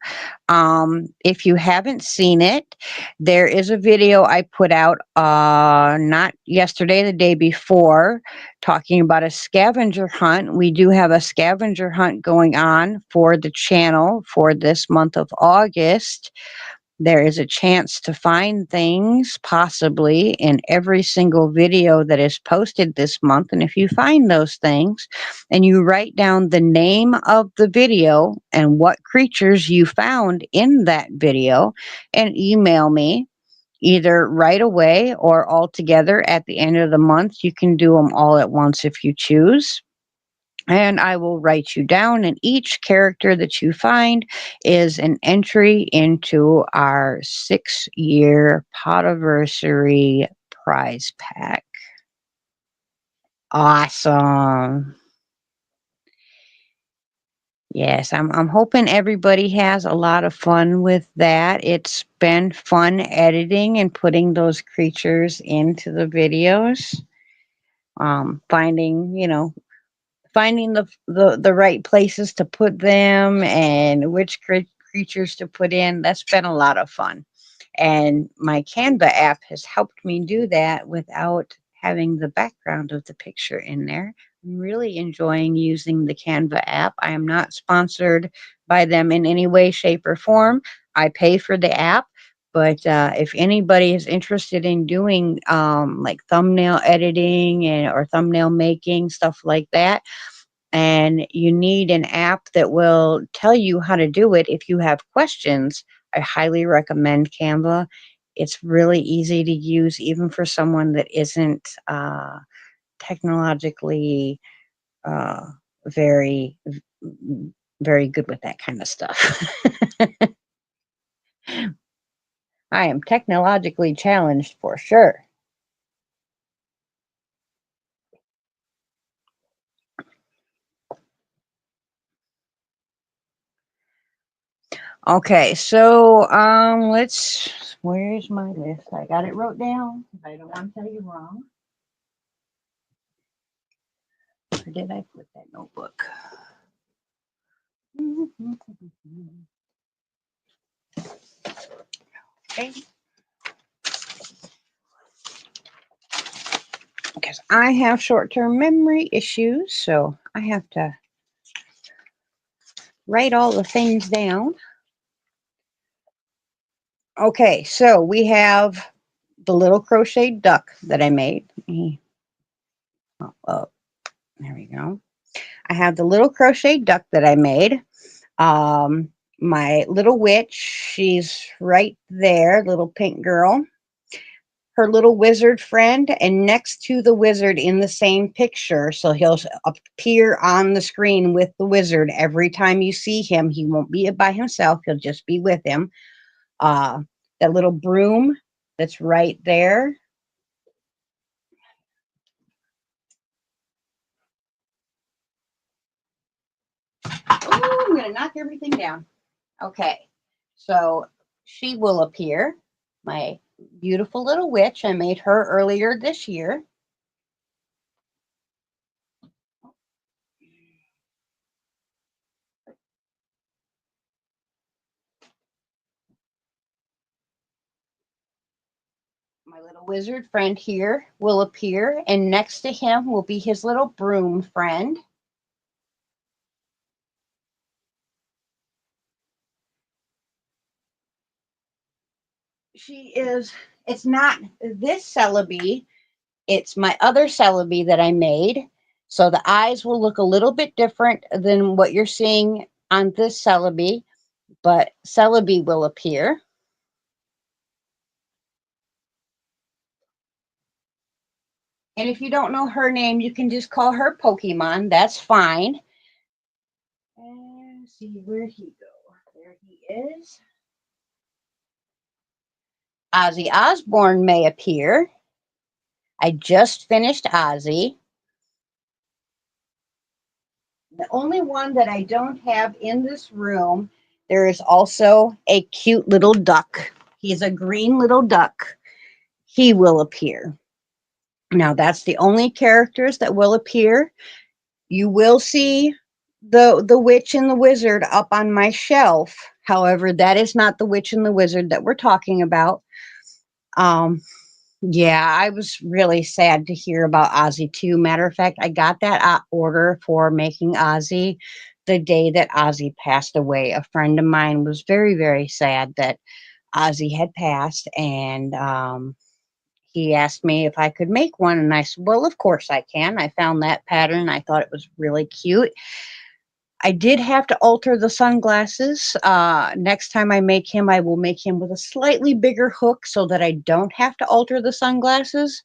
if you haven't seen it, there is a video I put out not yesterday, the day before, talking about a scavenger hunt. We do have a scavenger hunt going on for the channel for this month of August. There is a chance to find things possibly in every single video that is posted this month. And if you find those things and you write down the name of the video and what creatures you found in that video and email me either right away or all together at the end of the month, you can do them all at once if you choose, and I will write you down. And each character that you find is an entry into our 6-year Potiversary prize pack. Awesome. Yes, I'm hoping everybody has a lot of fun with that. It's been fun editing and putting those creatures into the videos. Finding, finding the right places to put them and which creatures to put in. That's been a lot of fun. And my Canva app has helped me do that without having the background of the picture in there. I'm really enjoying using the Canva app. I am not sponsored by them in any way, shape, or form. I pay for the app. But if anybody is interested in doing like thumbnail editing or thumbnail making, stuff like that, and you need an app that will tell you how to do it if you have questions, I highly recommend Canva. It's really easy to use, even for someone that isn't technologically uh, very, very good with that kind of stuff. I am technologically challenged for sure. Okay, so where's my list? I got it wrote down because I don't want to tell you wrong. Where did I put that notebook? Okay. Because I have short-term memory issues, so I have to write all the things down. Okay, so we have the little crocheted duck that I made. Oh, there we go. I have the little crocheted duck that I made. Um, my little witch, she's right there, little pink girl. Her little wizard friend, and next to the wizard in the same picture, so he'll appear on the screen with the wizard every time you see him. He won't be by himself, he'll just be with him. uh that little broom that's right there. Oh, I'm gonna knock everything down. Okay, so she will appear, my beautiful little witch. I made her earlier this year. My little wizard friend here will appear, and next to him will be his little broom friend. She is, it's not this Celebi, it's my other Celebi that I made. So the eyes will look a little bit different than what you're seeing on this Celebi, but Celebi will appear. And if you don't know her name, you can just call her Pokemon. That's fine. And see, where'd he go? There he is. Ozzy Osbourne may appear. I just finished Ozzy. The only one that I don't have in this room, there is also a cute little duck. He's a green little duck. He will appear. Now, that's the only characters that will appear. You will see the witch and the wizard up on my shelf. However, that is not the witch and the wizard that we're talking about. Um, Yeah, I was really sad to hear about Ozzy too. Matter of fact, I got that order for making Ozzy the day that Ozzy passed away. A friend of mine was very, very sad that Ozzy had passed, and he asked me if I could make one, and I said, "Well, of course I can." I found that pattern. I thought it was really cute. I did have to alter the sunglasses. Next time I make him, I will make him with a slightly bigger hook so that I don't have to alter the sunglasses.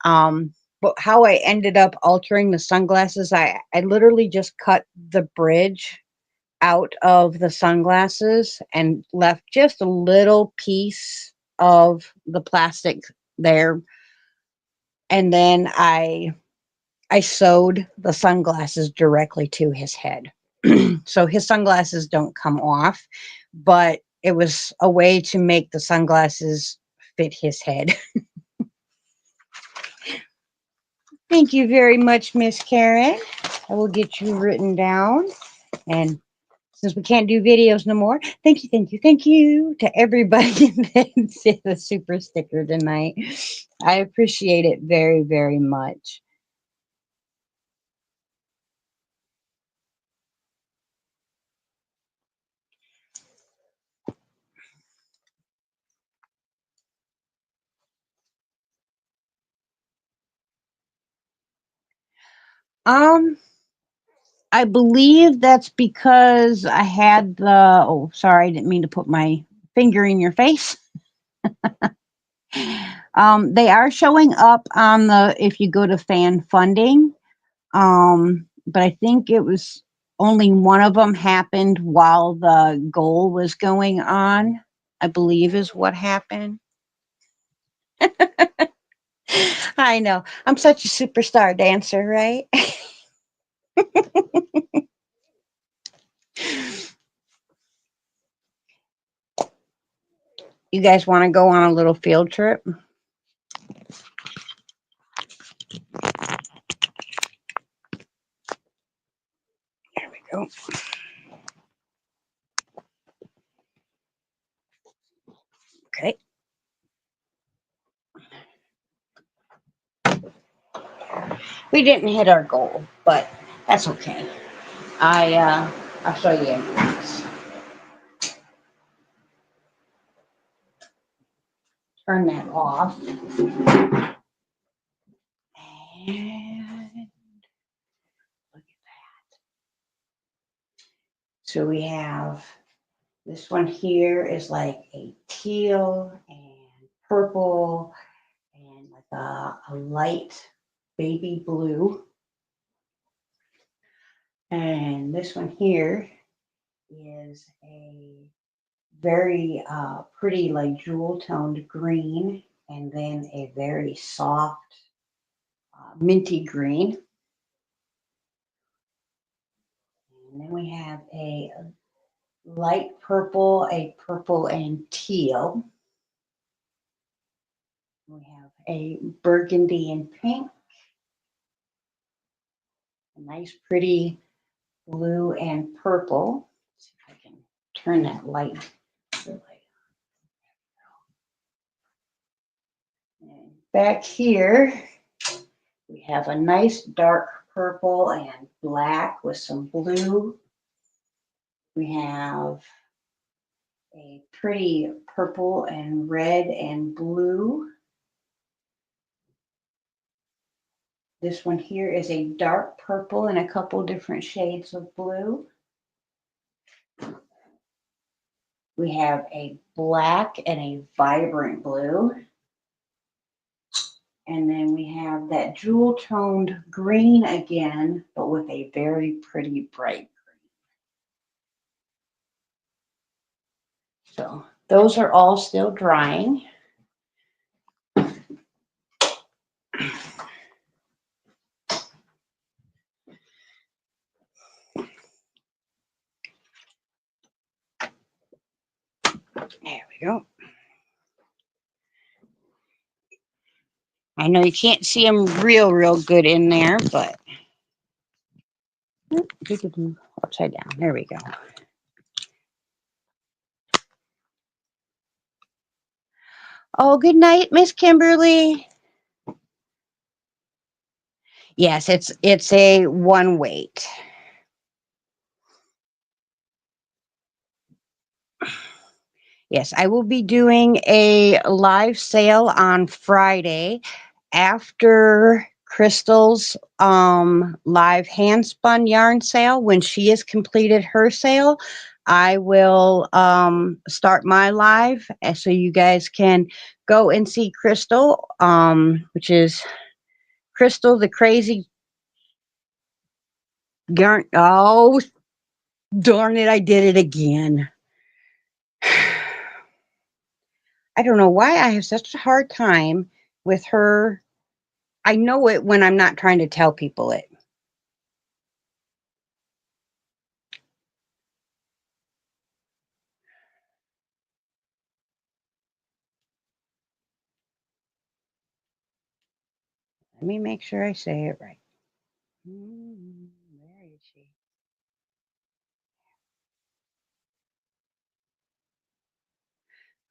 But how I ended up altering the sunglasses, I literally just cut the bridge out of the sunglasses and left just a little piece of the plastic there. And then I sewed the sunglasses directly to his head. So his sunglasses don't come off, but it was a way to make the sunglasses fit his head. Thank you very much, Miss Karen. I will get you written down. And since we can't do videos no more, thank you to everybody that did the super sticker tonight. I appreciate it very, very much. Um, I believe that's because I had the, oh, sorry, I didn't mean to put my finger in your face. They are showing up on the, if you go to fan funding, but I think it was only one of them happened while the goal was going on, I believe is what happened. I know. I'm such a superstar dancer, right? You guys want to go on a little field trip? There we go. Okay. We didn't hit our goal, but that's okay. I'll show you afterwards. Turn that off. And look at that. So we have this one here is like a teal and purple and like a light baby blue. And this one here is a very pretty like jewel toned green and then a very soft minty green. And then we have a light purple, a purple and teal. We have a burgundy and pink, a nice pretty blue and purple. Let's see if I can turn that light. And back here, we have a nice dark purple and black with some blue. We have a pretty purple and red and blue. This one here is a dark purple and a couple different shades of blue. We have a black and a vibrant blue. And then we have that jewel toned green again, but with a very pretty bright green. So those are all still drying. There we go. I know you can't see them real good in there, but upside down. There we go. Oh, good night, Miss Kimberly. Yes, it's a one weight. Yes, I will be doing a live sale on Friday after Crystal's live hand spun yarn sale. When she has completed her sale, I will start my live so you guys can go and see Crystal, which is Crystal the Crazy Yarn. Oh, darn it, I did it again. I don't know why I have such a hard time with her. I know it when I'm not trying to tell people it. Let me make sure I say it right. Where is she?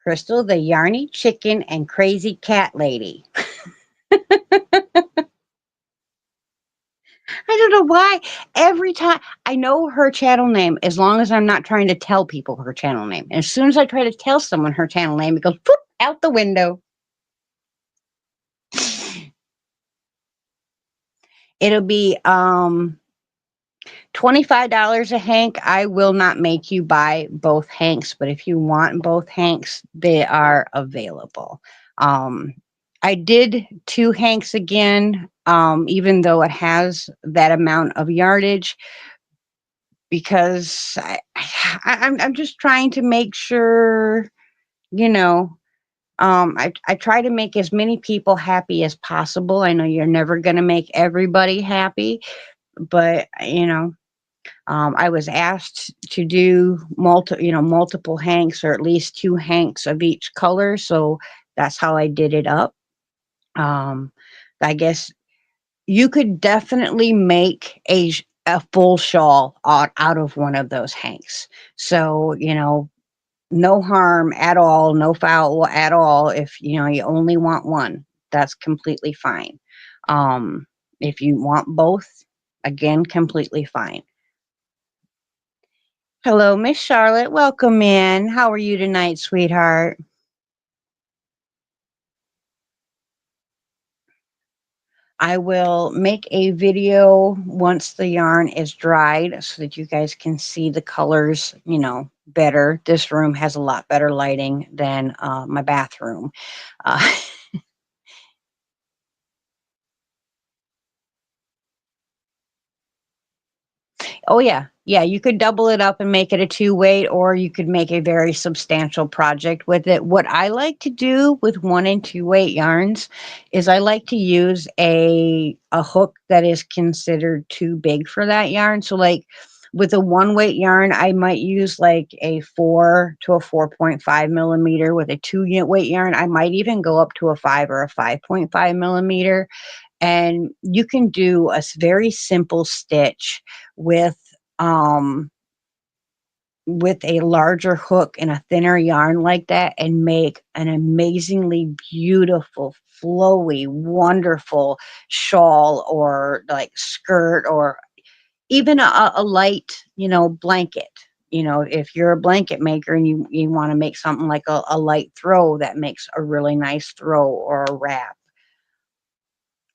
Crystal, the yarny chicken and crazy cat lady. I don't know why. Every time I know her channel name, as long as I'm not trying to tell people her channel name. And as soon as I try to tell someone her channel name, it goes poof out the window. It'll be $25 a hank. I will not make you buy both hanks, but if you want both hanks, they are available. Um, I did two hanks again, even though it has that amount of yardage, because I'm just trying to make sure, you know. I try to make as many people happy as possible. I know you're never going to make everybody happy, but I was asked to do multiple hanks or at least two hanks of each color, so that's how I did it up. Um, I guess you could definitely make a full shawl out of one of those hanks. So no harm at all, no foul at all. If you only want one, that's completely fine. Um, if you want both, again, completely fine. Hello, Miss Charlotte. Welcome in. How are you tonight, sweetheart? I will make a video once the yarn is dried so that you guys can see the colors, better. This room has a lot better lighting than my bathroom. Uh, Oh yeah. Yeah, you could double it up and make it a two weight, or you could make a very substantial project with it. What I like to do with one and two weight yarns is I like to use a hook that is considered too big for that yarn. So like with a one weight yarn, I might use like a 4 to a 4.5 millimeter. With a two weight yarn, I might even go up to a 5 or a 5.5 millimeter, and you can do a very simple stitch with um with a larger hook and a thinner yarn like that and make an amazingly beautiful, flowy, wonderful shawl or like skirt, or even a light, blanket. If you're a blanket maker and you want to make something like a light throw that makes a really nice throw or a wrap.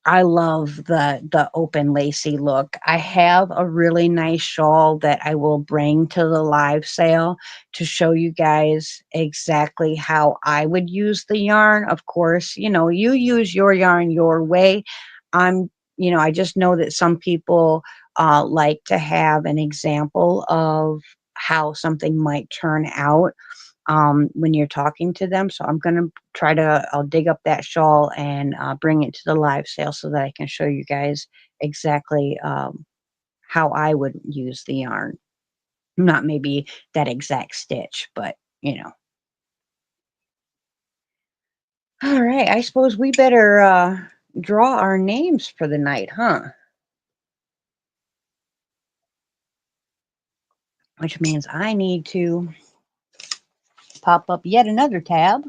I love the open lacy look. I have a really nice shawl that I will bring to the live sale to show you guys exactly how I would use the yarn. Of course, you use your yarn your way. I just know that some people like to have an example of how something might turn out when you're talking to them. So I'm going to I'll dig up that shawl and bring it to the live sale so that I can show you guys exactly how I would use the yarn. Not maybe that exact stitch, but you know. All right. I suppose we better draw our names for the night, huh? Which means I need to pop up yet another tab.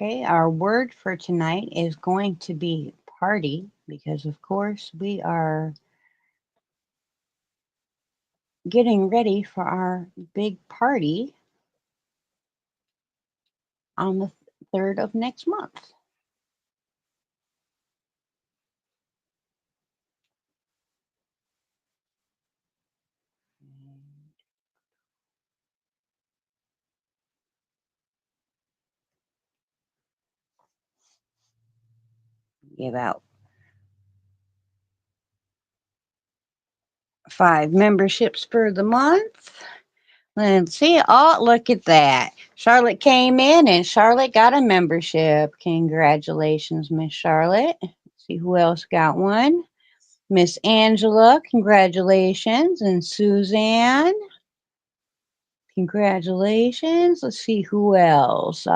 Okay, our word for tonight is going to be party, because of course we are getting ready for our big party on the 3rd of next month. Give out 5 memberships for the month. Let's see. Oh, look at that. Charlotte came in and Charlotte got a membership. Congratulations, Miss Charlotte. Let's see who else got one. Miss Angela, congratulations. And Suzanne, congratulations. Let's see who else.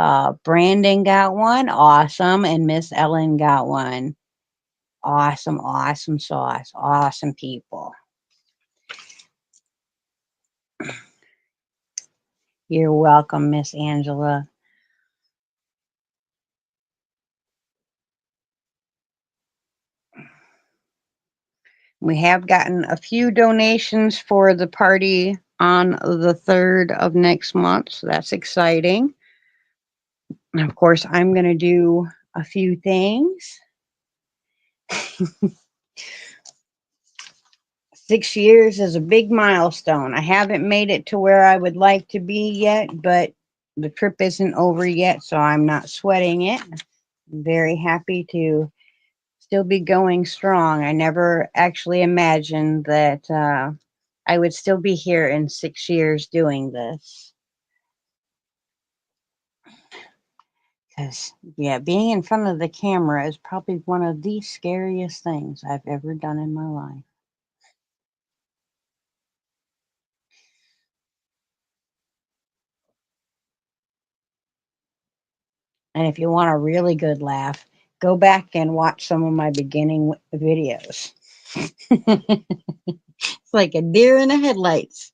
Brandon got one. Awesome. And Miss Ellen got one. Awesome, awesome sauce. Awesome people. You're welcome, Miss Angela. We have gotten a few donations for the party on the 3rd of next month, so that's exciting. And of course, I'm going to do a few things. 6 years is a big milestone. I haven't made it to where I would like to be yet, but the trip isn't over yet, so I'm not sweating it. I'm very happy to still be going strong. I never actually imagined that I would still be here in 6 years doing this. Because, yeah, being in front of the camera is probably one of the scariest things I've ever done in my life. And if you want a really good laugh, go back and watch some of my beginning videos. It's like a deer in the headlights.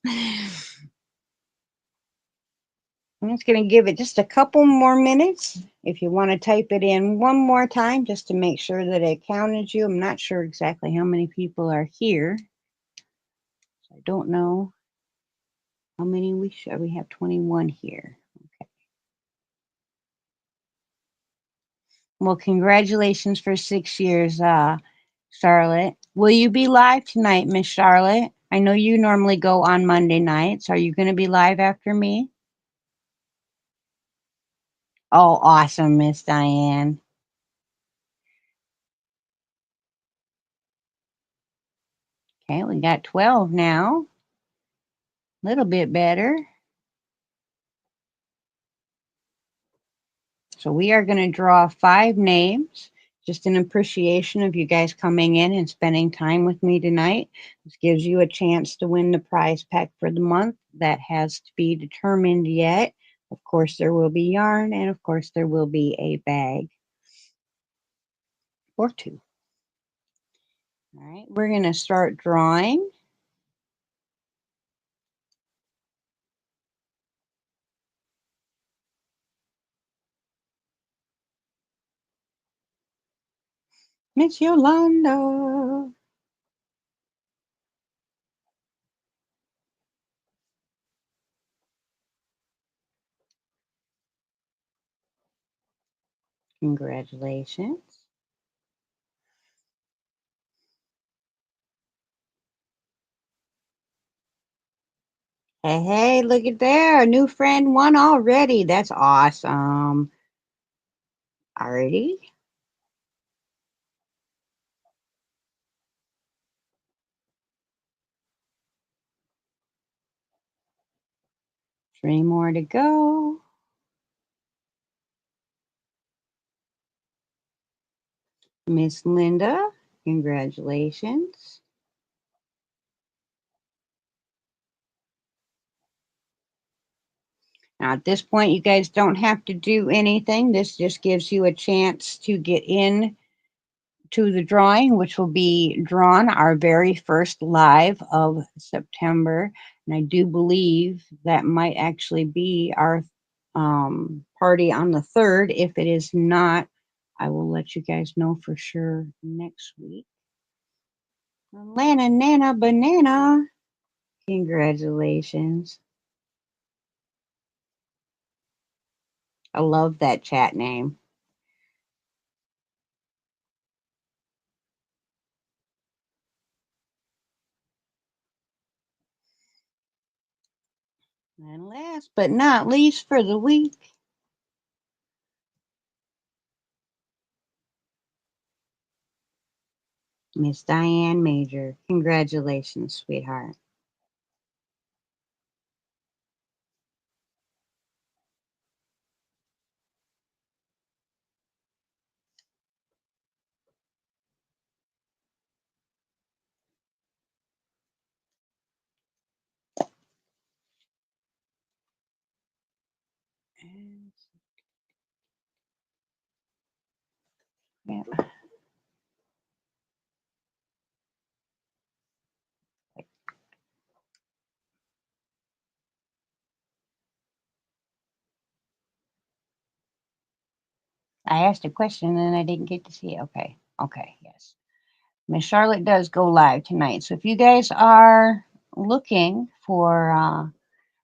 I'm just going to give it just a couple more minutes. If you want to type it in one more time just to make sure that it counted you. I'm not sure exactly how many people are here. I don't know how many we should. We have 21 here. Okay. Well, congratulations for 6 years, Charlotte. Will you be live tonight, Miss Charlotte? I know you normally go on Monday nights. Are you going to be live after me? Oh, awesome, Miss Diane. Okay, we got 12 now. A little bit better. So we are going to draw 5 names, just in appreciation of you guys coming in and spending time with me tonight. This gives you a chance to win the prize pack for the month. That has to be determined yet. Of course, there will be yarn, and of course, there will be a bag or 2. All right, we're going to start drawing. Miss Yolanda. Congratulations. Hey, hey, look at there. A new friend won already. That's awesome. Alrighty. 3 more to go. Miss Linda, congratulations. Now, at this point, you guys don't have to do anything. This just gives you a chance to get in to the drawing, which will be drawn our very first live of September. And I do believe that might actually be our party on the 3rd. If it is not, I will let you guys know for sure next week. Lana Nana Banana, congratulations. I love that chat name. And last but not least for the week, Miss Diane Major. Congratulations, sweetheart. Yeah. I asked a question and I didn't get to see it. Okay. Okay. Yes. Miss Charlotte does go live tonight. So if you guys are looking for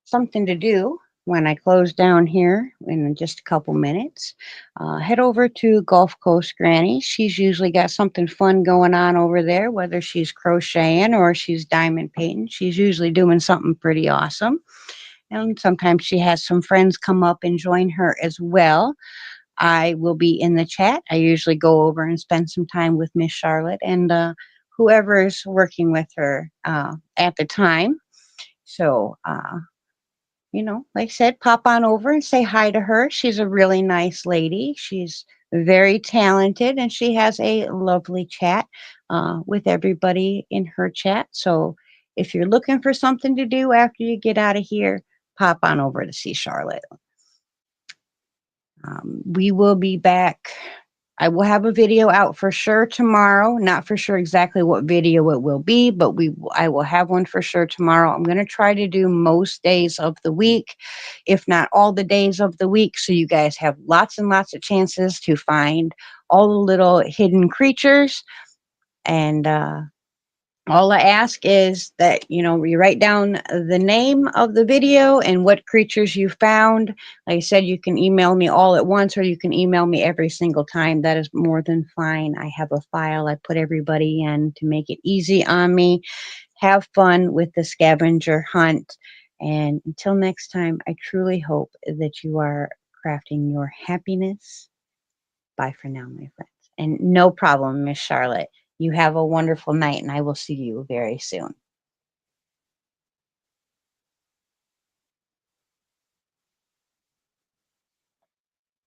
something to do when I close down here in just a couple minutes, head over to Gulf Coast Granny. She's usually got something fun going on over there, whether she's crocheting or she's diamond painting. She's usually doing something pretty awesome. And sometimes she has some friends come up and join her as well. I will be in the chat. I usually go over and spend some time with Miss Charlotte and whoever's working with her at the time. So, like I said, pop on over and say hi to her. She's a really nice lady. She's very talented and she has a lovely chat with everybody in her chat. So, if you're looking for something to do after you get out of here, pop on over to see Charlotte. We will be back. I will have a video out for sure tomorrow. Not for sure exactly what video it will be, but I will have one for sure tomorrow. I'm going to try to do most days of the week, if not all the days of the week, so you guys have lots and lots of chances to find all the little hidden creatures. And all I ask is that, you write down the name of the video and what creatures you found. Like I said, you can email me all at once or you can email me every single time. That is more than fine. I have a file I put everybody in to make it easy on me. Have fun with the scavenger hunt. And until next time, I truly hope that you are crafting your happiness. Bye for now, my friends. And no problem, Miss Charlotte. You have a wonderful night, and I will see you very soon.